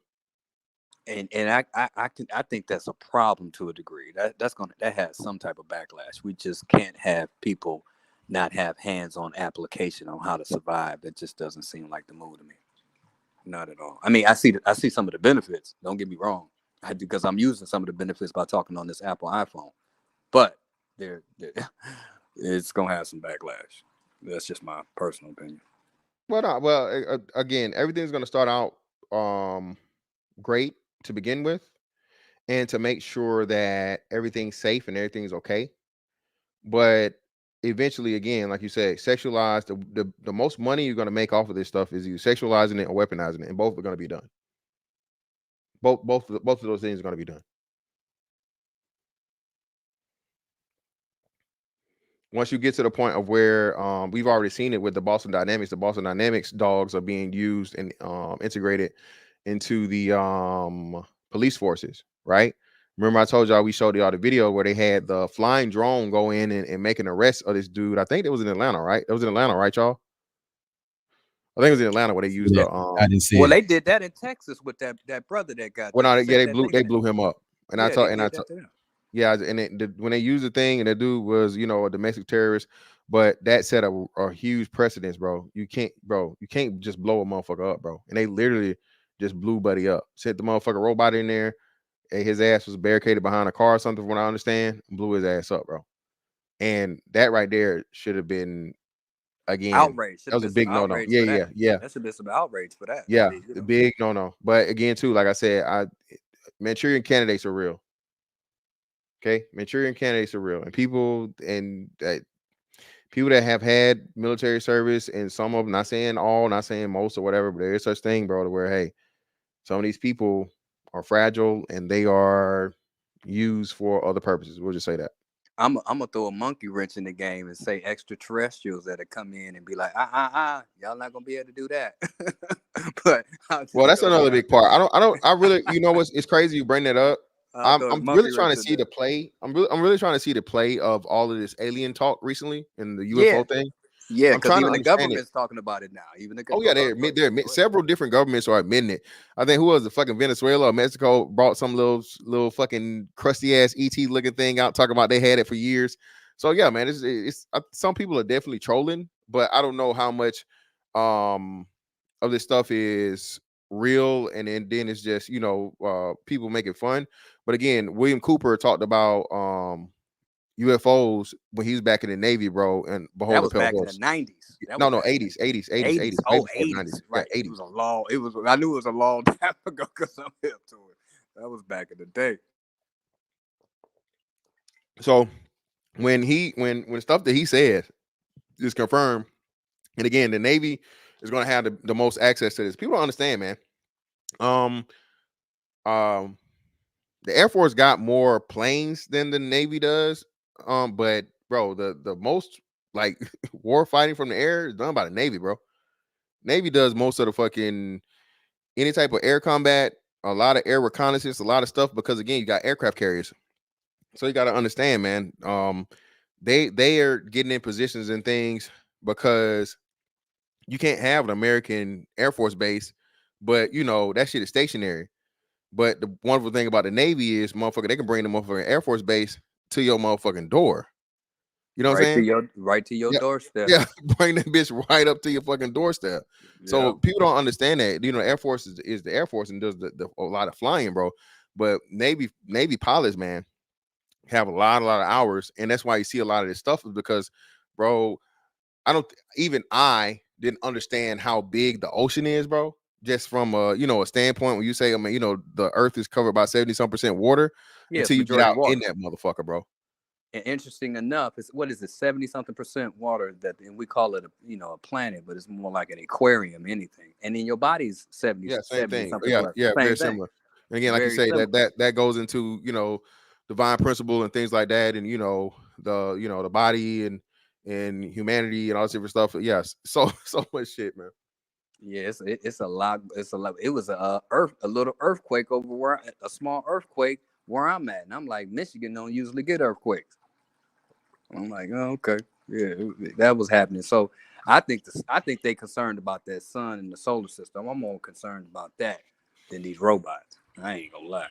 S6: And I think that's a problem to a degree. That has some type of backlash. We just can't have people not have hands-on application on how to survive. That just doesn't seem like the move to me. Not at all. I mean, I see some of the benefits. Don't get me wrong. Because I'm using some of the benefits by talking on this Apple iPhone. But it's gonna have some backlash. That's just my personal opinion.
S5: Well, again, everything's gonna start out great to begin with, and to make sure that everything's safe and everything's okay. But eventually, again, like you said, sexualize the most money you're gonna make off of this stuff is you sexualizing it or weaponizing it, and both are gonna be done. Both of those things are gonna be done. Once you get to the point of where we've already seen it with the Boston Dynamics dogs are being used and integrated into the police forces, right? Remember I told y'all we showed y'all the video where they had the flying drone go in and make an arrest of this dude. I think it was in Atlanta, right? It was in Atlanta, right, y'all? I think it was in Atlanta where they used the
S4: I didn't see
S6: Well,
S4: it.
S6: they did that in Texas with that brother that got.
S5: well, no,
S6: set
S5: yeah,
S6: that
S5: they
S6: thing
S5: blew him up. And I
S6: Yeah,
S5: told
S6: they
S5: and
S6: did
S5: I
S6: that
S5: told
S6: to them.
S5: yeah, and when they used the thing and the dude was, a domestic terrorist, but that set a huge precedence, bro. You can't just blow a motherfucker up, bro. And they literally just blew Buddy up. Set the motherfucker robot in there. And his ass was barricaded behind a car or something, from what I understand. Blew his ass up, bro. And that right there should have been, again,
S6: Outrage. Should
S5: that
S6: have
S5: was a
S6: been some
S5: big no-no.
S6: outrage for
S5: Yeah,
S6: that.
S5: yeah.
S6: That should have been some outrage for that.
S5: Yeah,
S6: I mean,
S5: the big no-no. But again, too, like I said, Manchurian candidates are real. Okay, Manchurian candidates are real, and people that have had military service, and some of them, not saying all, not saying most or whatever, but there is such thing, bro, to where, hey, some of these people are fragile and they are used for other purposes. We'll just say that.
S6: I'm gonna throw a monkey wrench in the game and say extraterrestrials that'll come in and be like, y'all not gonna be able to do that. But
S5: Well, that's another big part. I really, it's crazy you bring that up. I'm really trying to see the play. I'm really trying to see the play of all of this alien talk recently in the UFO thing.
S6: Yeah,
S5: I'm
S6: because
S5: trying to
S6: even the
S5: understand
S6: government's talking about it now. Even the
S5: Oh yeah, several different governments are admitting it. I think who was the fucking Venezuela or Mexico brought some little fucking crusty ass ET looking thing out, talking about they had it for years. So yeah, man, it's some people are definitely trolling, but I don't know how much of this stuff is real, and then it's just people making fun. But again, William Cooper talked about UFOs when he was back in the Navy, bro, and behold
S6: that
S5: the
S6: was
S5: pale
S6: back
S5: horse.
S6: in the 90s.
S5: No, 80s.
S6: Oh, 80s. Right.
S5: 80s.
S6: It was a long. I knew it was a long time ago because I'm hip to it. That was back in the day.
S5: So when stuff that he said is confirmed, and again, the Navy is going to have the most access to this. People don't understand, man. The Air Force got more planes than the Navy does. But bro, the most like war fighting from the air is done by the Navy, bro. Navy does most of the fucking any type of air combat, a lot of air reconnaissance, a lot of stuff, because again, you got aircraft carriers. So you got to understand, man. They are getting in positions and things because you can't have an American Air Force base, but that shit is stationary. But the wonderful thing about the Navy is, motherfucker, they can bring the motherfucking Air Force base to your motherfucking door. You know what I'm saying?
S6: Right to your doorstep.
S5: Yeah, bring that bitch right up to your fucking doorstep. So people don't understand that. Air Force is the Air Force and does a lot of flying, bro. But Navy pilots, man, have a lot of hours, and that's why you see a lot of this stuff is because, bro, even I didn't understand how big the ocean is, bro. Just from a standpoint when you say, I mean, the Earth is covered by 70-some% water
S6: Yes,
S5: until you get
S6: majority
S5: out
S6: water.
S5: in that motherfucker, bro.
S6: And interesting enough, it's what is it, 70-something% water and we call it a planet, but it's more like an aquarium, anything. And in your body's 70,
S5: Yeah, same
S6: 70
S5: thing.
S6: something
S5: Yeah,
S6: plus.
S5: yeah,
S6: Same
S5: very
S6: thing.
S5: similar. And again, like you
S6: Very
S5: say,
S6: similar.
S5: that goes into divine principle and things like that, and the body and humanity and all this different stuff. Yes, so much shit, man.
S6: Yeah, it's a lot. It's a lot. It was a little earthquake over a small earthquake where I'm at, and I'm like, Michigan don't usually get earthquakes. I'm like, oh, okay, yeah, that was happening. So I think they concerned about that sun and the solar system. I'm more concerned about that than these robots. I ain't gonna lie.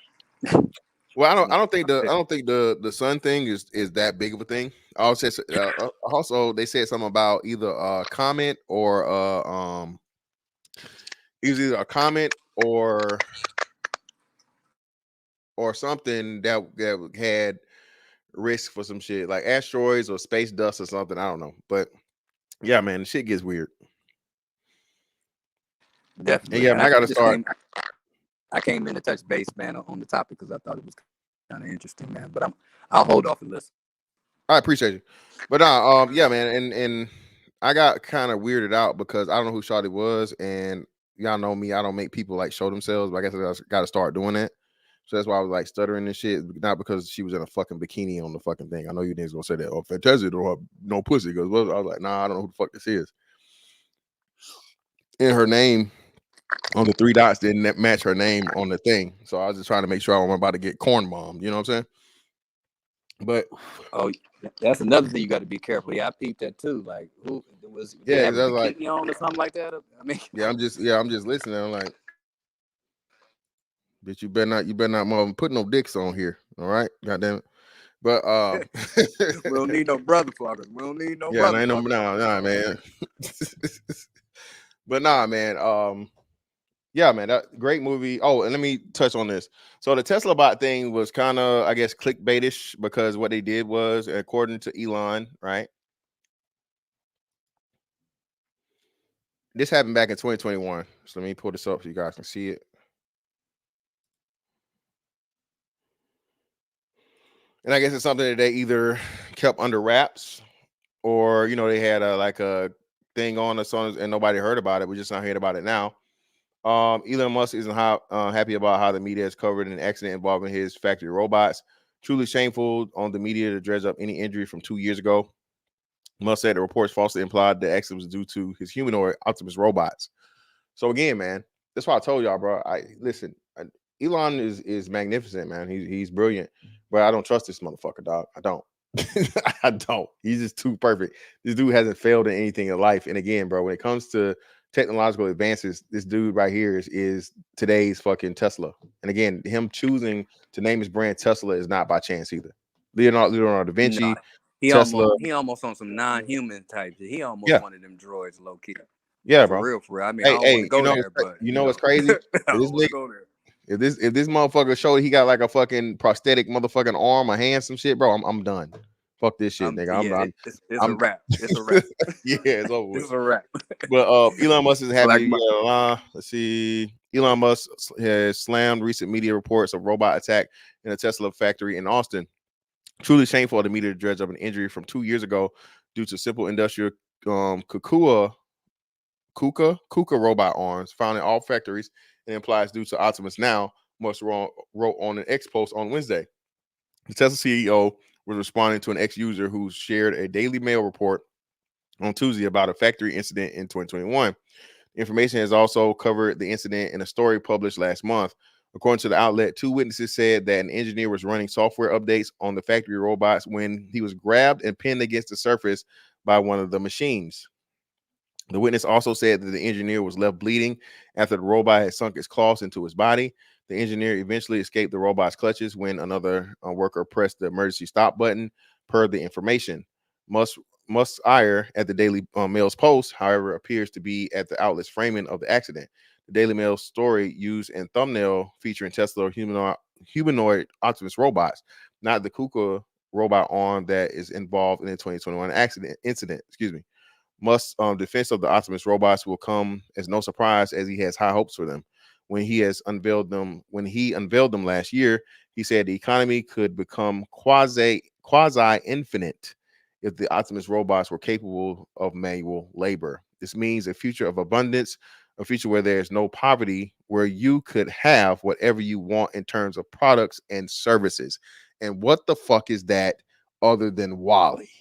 S5: Well, I don't think the sun thing is that big of a thing. Also they said something about either a comment or it was either a comment or something that had risk for some shit like asteroids or space dust or something. I don't know, but yeah, man, the shit gets weird. And
S6: Definitely,
S5: yeah,
S6: man.
S5: man, I gotta start.
S6: I came in to touch base, man, on the topic because I thought it was kind of interesting, man. But I'll hold off and listen.
S5: I appreciate you, but yeah, man, and I got kind of weirded out because I don't know who Shawty was, and y'all know me, I don't make people like show themselves, but I guess I got to start doing that. So that's why I was like stuttering and shit, not because she was in a fucking bikini on the fucking thing. I know you niggas gonna say that. Oh, Fantasia don't have no pussy. Because I was like, nah, I don't know who the fuck this is. And her name on the three dots didn't match her name on the thing, so I was just trying to make sure I wasn't about to get corn bombed. You know what I'm saying? But
S6: Oh, that's another thing you got to be careful. Yeah, I peeped that too. Like, who was
S5: yeah,
S6: they have
S5: because I
S6: a
S5: was like,
S6: bikini on or something like that? I mean,
S5: I'm just listening. I'm like, bitch, you better not put no dicks on here. All right, goddamn it. But
S6: we don't need no brother fuckers. We don't need no
S5: yeah,
S6: brother
S5: ain't no
S6: fuckers.
S5: nah, man. But nah, man. Yeah, man, that great movie. Oh, and let me touch on this. So the Tesla bot thing was kind of, I guess, clickbaitish because what they did was, according to Elon, right? This happened back in 2021. So let me pull this up so you guys can see it. And I guess it's something that they either kept under wraps or they had a thing on us and nobody heard about it. We just not hearing about it now. Elon Musk isn't happy about how the media has covered an accident involving his factory robots. Truly shameful on the media to dredge up any injury from 2 years ago. Musk said the reports falsely implied the accident was due to his humanoid Optimus robots. So again, man, that's why I told y'all, bro. Elon is magnificent, man. He's brilliant, but I don't trust this motherfucker, dog. I don't. I don't. He's just too perfect. This dude hasn't failed in anything in life. And again, bro, when it comes to technological advances, this dude right here is today's fucking Tesla. And again, him choosing to name his brand Tesla is not by chance either. Leonardo da Vinci,
S6: No, he
S5: Tesla.
S6: almost on some non-human type shit. He almost
S5: Yeah,
S6: one of them droids, low key.
S5: yeah,
S6: For
S5: bro.
S6: real, for real. I mean, I
S5: Hey,
S6: don't want
S5: hey,
S6: to go there, but
S5: you know what's crazy?
S6: I don't want to go there.
S5: If this motherfucker showed he got like a fucking prosthetic motherfucking arm, a hand, some shit, bro, I'm done. Fuck this shit, nigga.
S6: It's a
S5: I'm
S6: wrap. It's a wrap.
S5: yeah, it's over with.
S6: It's a wrap.
S5: But Elon Musk is
S6: Like,
S5: happy. Let's see. Elon Musk has slammed recent media reports of robot attack in a Tesla factory in Austin. Truly shameful of the media to dredge up an injury from 2 years ago due to simple industrial KUKA robot arms found in all factories and implies due to Optimus Now, Musk wrote on an X post on Wednesday. The Tesla CEO was responding to an ex-user who shared a Daily Mail report on Tuesday about a factory incident in 2021. Information has also covered the incident in a story published last month. According to the outlet, two witnesses said that an engineer was running software updates on the factory robots when he was grabbed and pinned against the surface by one of the machines. The witness also said that the engineer was left bleeding after the robot had sunk its claws into his body. The engineer eventually escaped the robot's clutches when another worker pressed the emergency stop button, per the information. Musk's ire at the Daily Mail's post, however, appears to be at the outlet's framing of the accident. The Daily Mail story used in thumbnail featuring Tesla humanoid Optimus robots. not the KUKA robot arm that is involved in the 2021 incident. Excuse me. Musk's defense of the Optimus robots will come as no surprise, as he has high hopes for them. When he unveiled them last year, he said the economy could become quasi infinite if the Optimus robots were capable of manual labor. This means a future of abundance, a future where there's no poverty, where you could have whatever you want in terms of products and services. And what the fuck is that other than Wally?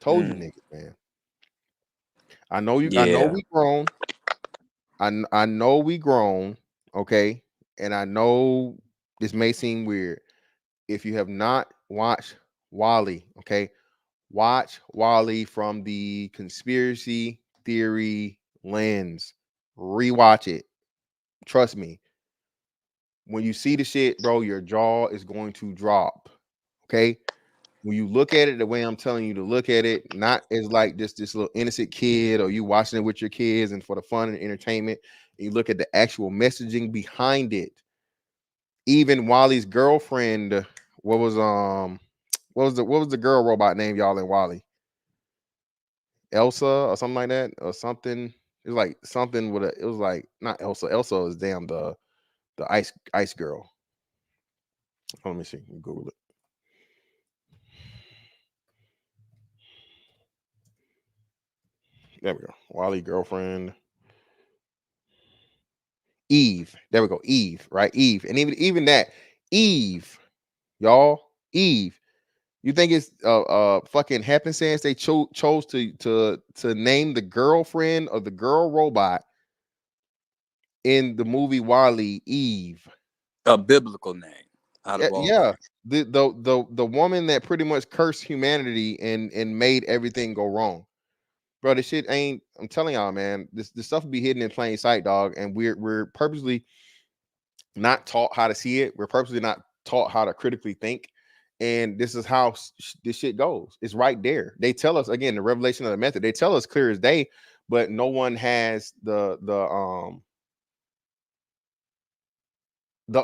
S5: Told you niggas, man. I know you. I know
S6: Yeah.
S5: we grown. I know we grown. Okay, and I know this may seem weird. If you have not watched Wally, okay, watch Wally from the conspiracy theory lens. Rewatch it. Trust me. When you see the shit, bro, your jaw is going to drop. Okay. When you look at it the way I'm telling you to look at it, not as like just this little innocent kid or you watching it with your kids and for the fun and entertainment, and you look at the actual messaging behind it. Even Wally's girlfriend, what was the girl robot name y'all in Wally? Elsa or something like that, or something. It was like something with it was like not Elsa. Elsa is damn the ice girl. Let me see. Google it. There we go. Wally girlfriend. Eve. There we go. Eve, right? Eve. And even that, Eve, y'all, Eve. You think it's fucking happenstance they chose to name the girlfriend of the girl robot in the movie Wally Eve?
S6: A biblical name out of all
S5: Yeah.
S6: things.
S5: The woman that pretty much cursed humanity and made everything go wrong. Bro, this shit ain't. I'm telling y'all, man. This stuff will be hidden in plain sight, dog. And we're purposely not taught how to see it. We're purposely not taught how to critically think. And this is how this shit goes. It's right there. They tell us again the revelation of the method. They tell us clear as day, but no one has the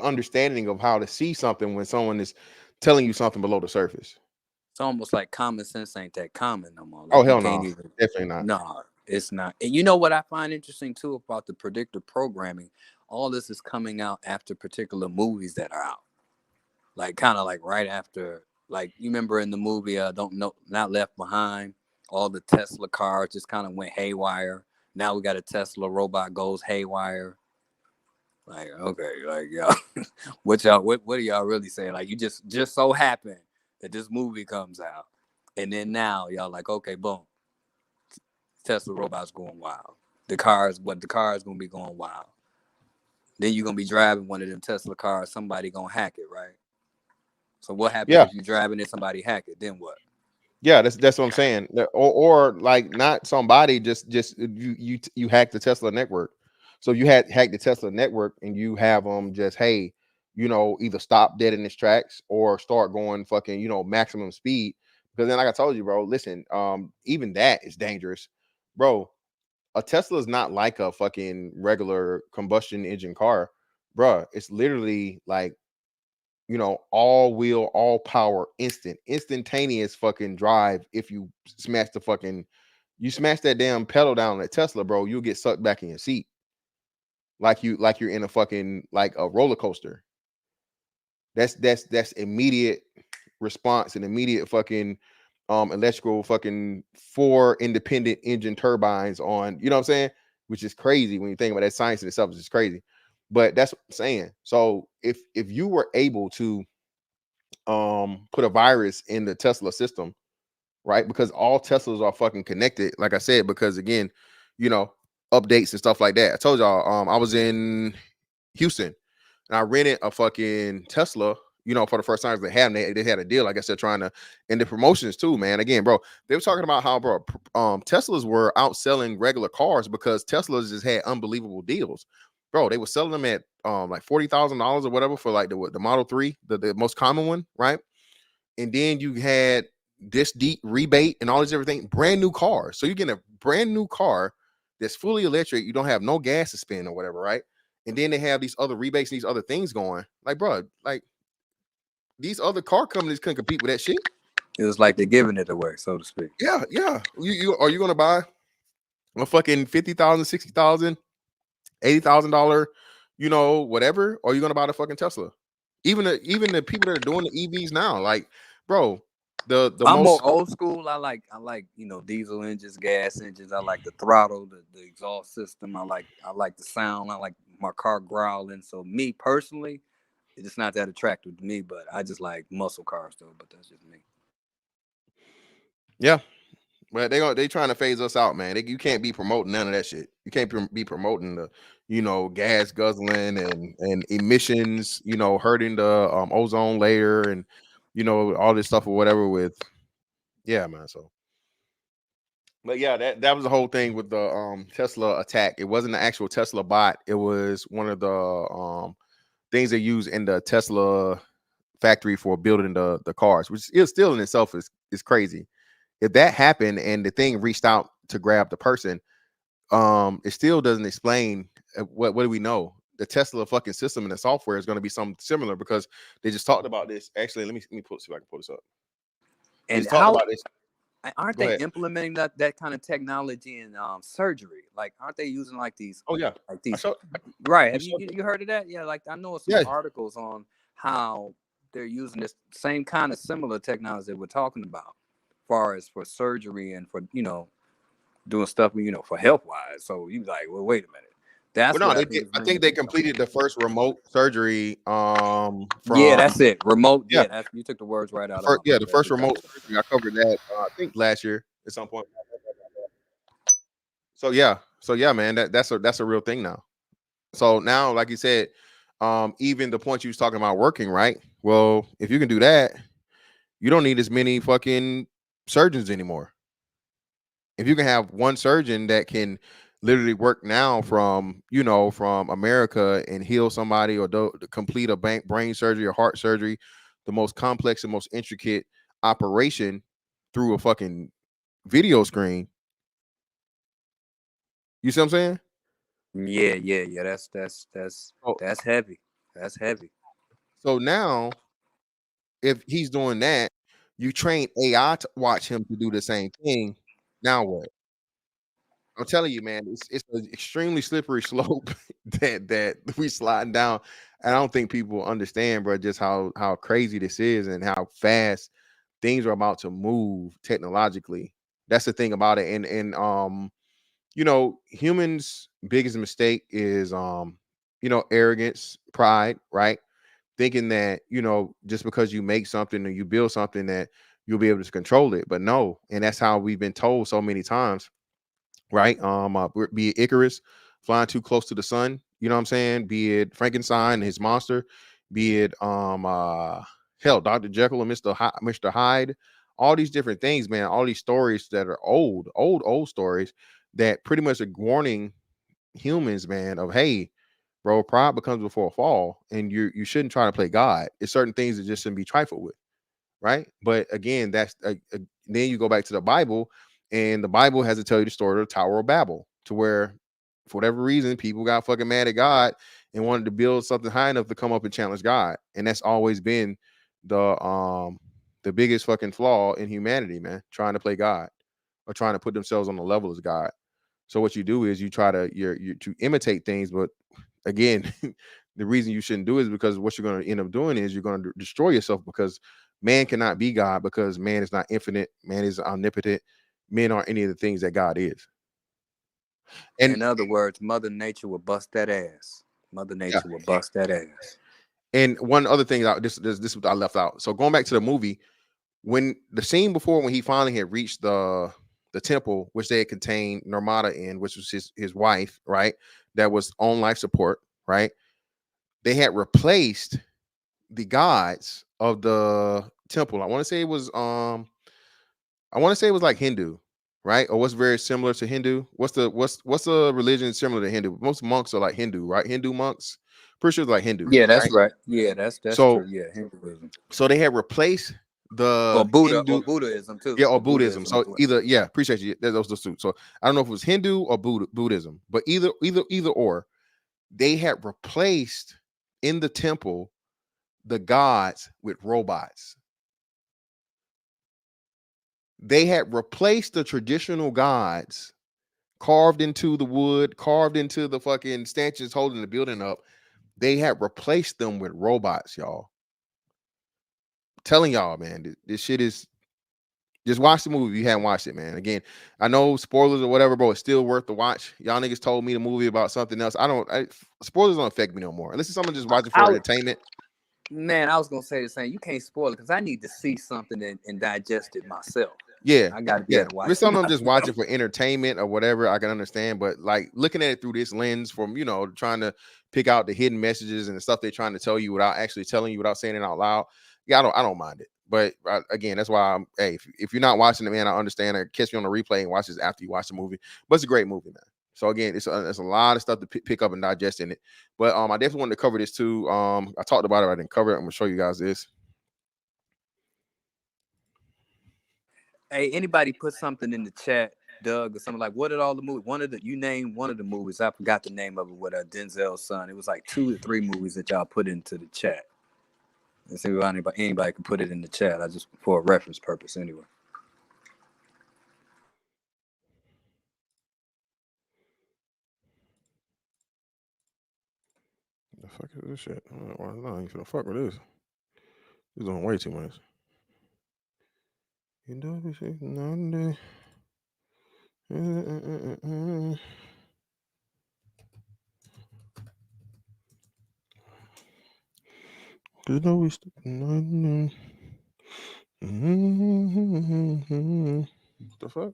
S5: understanding of how to see something when someone is telling you something below the surface.
S6: It's almost like common sense ain't that common no more.
S5: Oh
S6: Like you
S5: hell
S6: can't
S5: no,
S6: even.
S5: definitely not.
S6: No, it's not. And you know what I find interesting too about the predictive programming? All this is coming out after particular movies that are out. Like kind of like right after, like you remember in the movie Don't Know Not Left Behind, all the Tesla cars just kind of went haywire. Now we got a Tesla robot goes haywire. Like okay, like y'all, what are y'all really saying? Like you just so happen that this movie comes out, and then now y'all like okay, boom, Tesla robots going wild. The cars gonna be going wild. Then you're gonna be driving one of them Tesla cars. Somebody gonna hack it, right? So what happens
S5: Yeah.
S6: if you driving it, somebody hack it? Then what?
S5: Yeah, that's what I'm saying. Or like not somebody just you hack the Tesla network. So you had hacked the Tesla network and you have them just hey, either stop dead in its tracks or start going fucking maximum speed. Because then like I told you, bro, listen, even that is dangerous, bro. A Tesla is not like a fucking regular combustion engine car, bro. It's literally like all wheel, all power, instantaneous fucking drive. If you smash that damn pedal down at Tesla, bro, you'll get sucked back in your seat. Like you're in a fucking like a roller coaster. That's immediate response and immediate fucking electrical fucking 4 independent engine turbines on, you know what I'm saying? Which is crazy when you think about that. Science in itself is just crazy. But that's what I'm saying. So if you were able to put a virus in the Tesla system, right? Because all Teslas are fucking connected, like I said, because again, updates and stuff like that. I told y'all, I was in Houston and I rented a fucking Tesla, for the first time they had them. They had a deal, like I said, trying to, and the promotions too, man. Again, bro, they were talking about how, bro, Teslas were outselling regular cars because Teslas just had unbelievable deals. Bro, they were selling them at like $40,000 or whatever for like the Model 3, the most common one, right? And then you had this deep rebate and all this everything, brand new car. So you get a brand new car that's fully electric. You don't have no gas to spend or whatever, right? and then they have these other rebates and these other things going. Like, bro, like these other car companies couldn't compete with that shit.
S6: It was like they're giving it away, so to speak.
S5: Yeah. You are you gonna buy a fucking $50,000, $60,000, $80,000, whatever, or are you gonna buy the fucking Tesla? Even the people that are doing the EVs now, like, bro, the
S6: I'm more
S5: most
S6: old school. I like diesel engines, gas engines. I like the throttle, the exhaust system. I like the sound. I like my car growling. So me personally, it's not that attractive to me, but I just like muscle cars though. But that's just me.
S5: yeah. But they trying to phase us out, man. You can't be promoting none of that shit. You can't be promoting the, gas guzzling and emissions, hurting the ozone layer and all this stuff or whatever with, yeah, man. So, but yeah, that was the whole thing with the Tesla attack. It wasn't the actual Tesla bot. It was one of the things they use in the Tesla factory for building the cars, which is still in itself is crazy. If that happened and the thing reached out to grab the person, it still doesn't explain what do we know. The Tesla fucking system and the software is going to be something similar because they just talked about this. Actually, let me see if I can pull this up. They
S6: And
S5: just talked about this.
S6: aren't
S5: Go
S6: they
S5: ahead.
S6: implementing that kind of technology in surgery? Like, aren't they using like these?
S5: Oh yeah,
S6: Like these,
S5: showed,
S6: right? Have you heard of that? Yeah, like I know some
S5: yeah.
S6: articles on how they're using this same kind of similar technology that we're talking about, far as for surgery and for doing stuff for health wise. So you like, well, wait a minute, that's
S5: Well,
S6: what
S5: no,
S6: I
S5: they
S6: think
S5: did.
S6: is
S5: I
S6: bringing
S5: think they
S6: people.
S5: completed the first remote surgery.
S6: Yeah,
S5: From
S6: that's it. Remote.
S5: yeah,
S6: Yeah, you took the words right out of my
S5: first, yeah,
S6: mouth.
S5: the
S6: That's
S5: first
S6: exactly.
S5: remote surgery. I covered that. I think last year at some point. So yeah, man, that's a real thing now. So now, like you said, even the point you was talking about working, right? Well, if you can do that, you don't need as many fucking surgeons anymore. If you can have one surgeon that can literally work now from America and heal somebody or complete a brain surgery or heart surgery, the most complex and most intricate operation through a fucking video screen. You see what I'm saying?
S6: Yeah.
S5: So,
S6: That's heavy. That's heavy.
S5: so now if he's doing that, you train AI to watch him to do the same thing. Now what? I'm telling you, man, it's an extremely slippery slope that we sliding down. And I don't think people understand, bro, just how crazy this is and how fast things are about to move technologically. That's the thing about it. And humans' biggest mistake is arrogance, pride, right? Thinking that just because you make something or you build something that you'll be able to control it. But no, and that's how we've been told so many times, right? Be it Icarus flying too close to the sun, you know what I'm saying? Be it Frankenstein and his monster, be it hell, Dr. Jekyll and Mr. Hyde, all these different things, man, all these stories that are old stories that pretty much are warning humans, man, of hey, bro, pride becomes before a fall, and you shouldn't try to play God. It's certain things that just shouldn't be trifled with, right? But again, that's then you go back to the Bible, and the Bible has to tell you the story of the Tower of Babel, to where, for whatever reason, people got fucking mad at God and wanted to build something high enough to come up and challenge God, and that's always been the biggest fucking flaw in humanity, man, trying to play God or trying to put themselves on the level as God. So what you do is you try to you to imitate things, but again, the reason you shouldn't do it is because what you're going to end up doing is you're going to destroy yourself, because man cannot be God, because man is not infinite, man is omnipotent, men aren't any of the things that God is. And
S6: In other words, Mother Nature will bust that ass. Mother
S5: yeah,
S6: Nature will bust that ass.
S5: and one other thing, this I left out. So going back to the movie, when the scene before, when he finally had reached the temple, which they had contained Narmada in, which was his wife, right, that was on life support, right, they had replaced the gods of the temple. I want to say it was like Hindu, right? Or what's very similar to Hindu? What's the religion similar to Hindu? Most monks are like Hindu, right? Hindu monks. Pretty sure it's like Hindu,
S6: Yeah, that's
S5: right?
S6: right. Yeah, that's
S5: So
S6: true. Yeah, Hinduism
S5: so they had replaced
S6: or
S5: the
S6: Buddha
S5: Hindu,
S6: or Buddhism too.
S5: yeah, or
S6: Or
S5: Buddhism.
S6: Buddhism
S5: So
S6: as well.
S5: either, yeah, appreciate you. Those two. So I don't know if it was Hindu or Buddhism, but either or, they had replaced in the temple the gods with robots. They had replaced the traditional gods carved into the wood, carved into the fucking stanchions holding the building up. They had replaced them with robots, y'all. I'm telling y'all, man, this shit is. Just watch the movie if you haven't watched it, man. Again, I know spoilers or whatever, bro. It's still worth the watch. Y'all niggas told me the movie about something else. Spoilers don't affect me no more. Unless it's someone just watching for entertainment.
S6: Man, I was gonna say the same. You can't spoil it because I need to see something and digest it myself.
S5: Yeah,
S6: I gotta be able to watch
S5: if it's
S6: it
S5: something I'm just
S6: myself.
S5: watching for entertainment or whatever, I can understand. But like looking at it through this lens, from trying to pick out the hidden messages and the stuff they're trying to tell you without actually telling you, without saying it out loud. Yeah, I don't mind it. But again, that's why hey, if you're not watching it, man, I understand. Catch me on the replay and watch this after you watch the movie. But it's a great movie, man. So again, it's a lot of stuff to pick up and digest in it. But I definitely wanted to cover this too. I talked about it. I didn't cover it. I'm gonna show you guys this.
S6: Hey, anybody put something in the chat, Doug, or something like, what did all the movies? You named one of the movies. I forgot the name of it with Denzel's son. It was like 2 to 3 movies that y'all put into the chat. Let's see if anybody can put it in the chat. I just for a reference purpose anyway.
S5: The fuck is this shit? I'm not even gonna fuck with this. This is doing way too much. You know this is not There's no the fuck?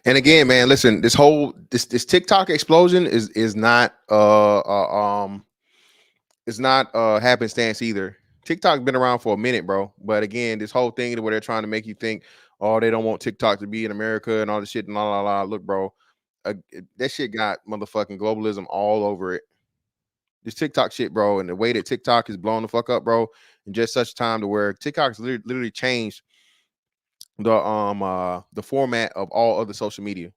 S5: And again, man, listen, this TikTok explosion is not it's not happenstance either. TikTok's been around for a minute, bro. But again, this whole thing where they're trying to make you think, oh, they don't want TikTok to be in America and all this shit and la la la. Look, bro, that shit got motherfucking globalism all over it. This TikTok shit, bro, and the way that TikTok is blowing the fuck up, bro, in just such time to where TikTok's literally changed the format of all other social media.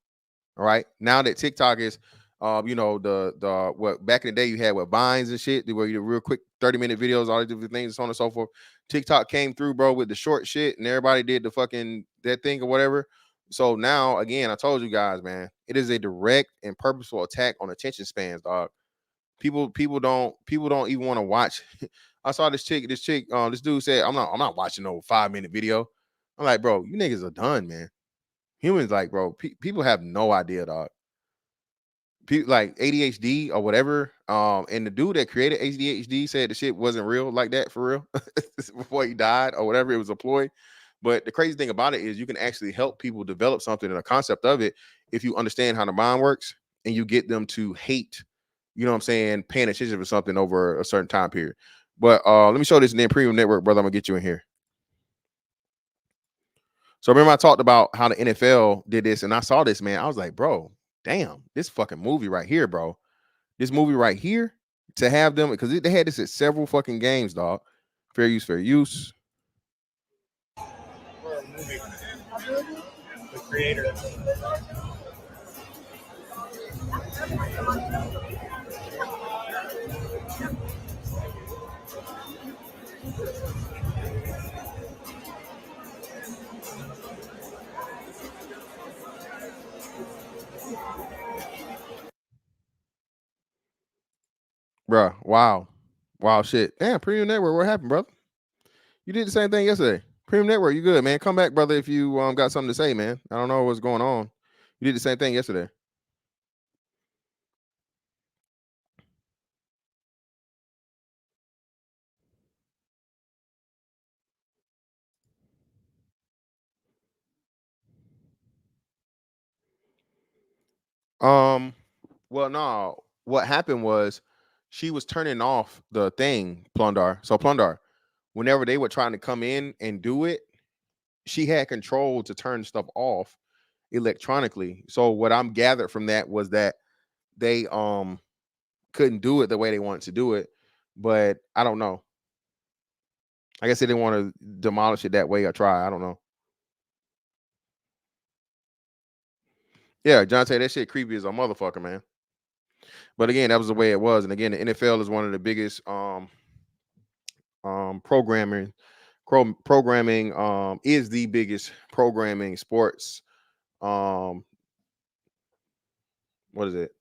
S5: All right. Now that TikTok is the what back in the day you had with Vines and shit, where you real quick 30-minute videos, all these different things, so on and so forth. TikTok came through, bro, with the short shit, and everybody did the fucking that thing or whatever. So now, again, I told you guys, man, it is a direct and purposeful attack on attention spans, dog. People don't even want to watch. I saw this dude said, I'm not watching no 5-minute video. I'm like, bro, you niggas are done, man. Humans, like, bro, people have no idea, dog. People like ADHD or whatever. And the dude that created ADHD said the shit wasn't real like that for real before he died or whatever. It was a ploy. But the crazy thing about it is you can actually help people develop something and a concept of it if you understand how the mind works and you get them to hate, you know what I'm saying, paying attention for something over a certain time period. But let me show this in the Premium Network, brother. I'm gonna get you in here. So remember I talked about how the NFL did this, and I saw this, man. I was like, bro, damn, this fucking movie right here, bro. This movie right here, to have them, because they had this at several fucking games, dog. Fair use, fair use.
S8: The creator.
S5: Bruh, wow. Wow, shit. Damn, Premium Network, what happened, brother? You did the same thing yesterday. Premium Network, you good, man. Come back, brother, if you got something to say, man. I don't know what's going on. You did the same thing yesterday. Well, no. What happened was she was turning off the thing, Plundar. So Plundar, whenever they were trying to come in and do it, she had control to turn stuff off electronically. So what I'm gathered from that was that they couldn't do it the way they wanted to do it, but I don't know. I guess they didn't want to demolish it that way or try. I don't know. Yeah, John said that shit creepy as a motherfucker, man. But again, that was the way it was. And again, the NFL is one of the biggest programming is the biggest programming sports what is it?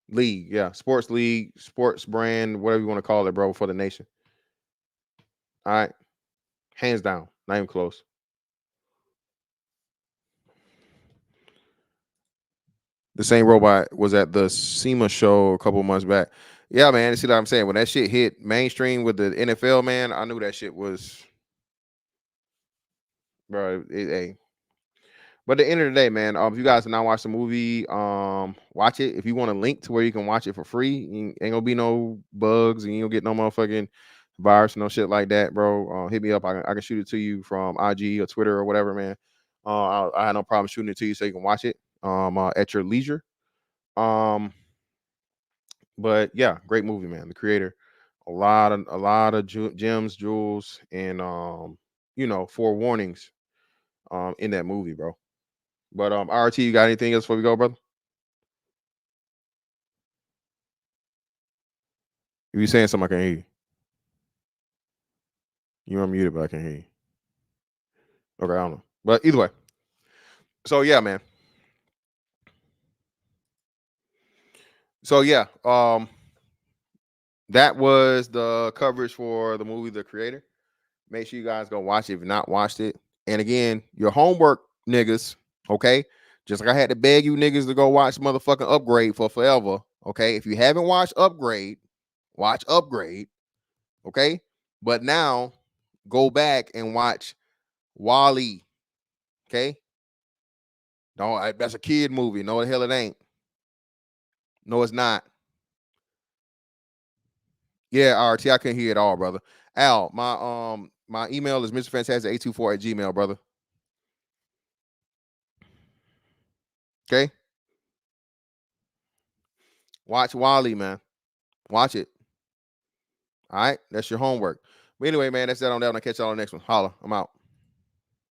S5: League, yeah, sports league, sports brand, whatever you want to call it, bro, for the nation. All right. Hands down, not even close. The same robot was at the SEMA show a couple months back. Yeah, man. You see what I'm saying? When that shit hit mainstream with the NFL, man, I knew that shit was, bro. Hey. But at the end of the day, man, if you guys have not watched the movie, watch it. If you want a link to where you can watch it for free, ain't gonna be no bugs and you don't get no motherfucking virus, no shit like that, bro. Hit me up. I can shoot it to you from IG or Twitter or whatever, man. I had no problem shooting it to you so you can watch it at your leisure. But yeah, great movie, man. The creator, a lot of gems, jewels, and forewarnings in that movie, bro. But RT, you got anything else before we go, brother? If you're saying something, I can hear you. You're unmuted, but I can hear you. Okay, I don't know. But either way. So yeah, man. So yeah, that was the coverage for the movie The Creator. Make sure you guys go watch it if you've not watched it. And again, your homework, niggas, okay? Just like I had to beg you niggas to go watch motherfucking Upgrade for forever, okay? If you haven't watched Upgrade, watch Upgrade, okay? But now go back and watch Wall-E, okay? No, that's a kid movie. No, the hell it ain't. No, it's not. Yeah, RT, I can hear it all, brother. Al, my email is mrfantastic824@gmail, brother. Okay. Watch Wall-E, man. Watch it. All right. That's your homework. But anyway, man, that's that on that one. I'll catch y'all on the next one. Holla. I'm out.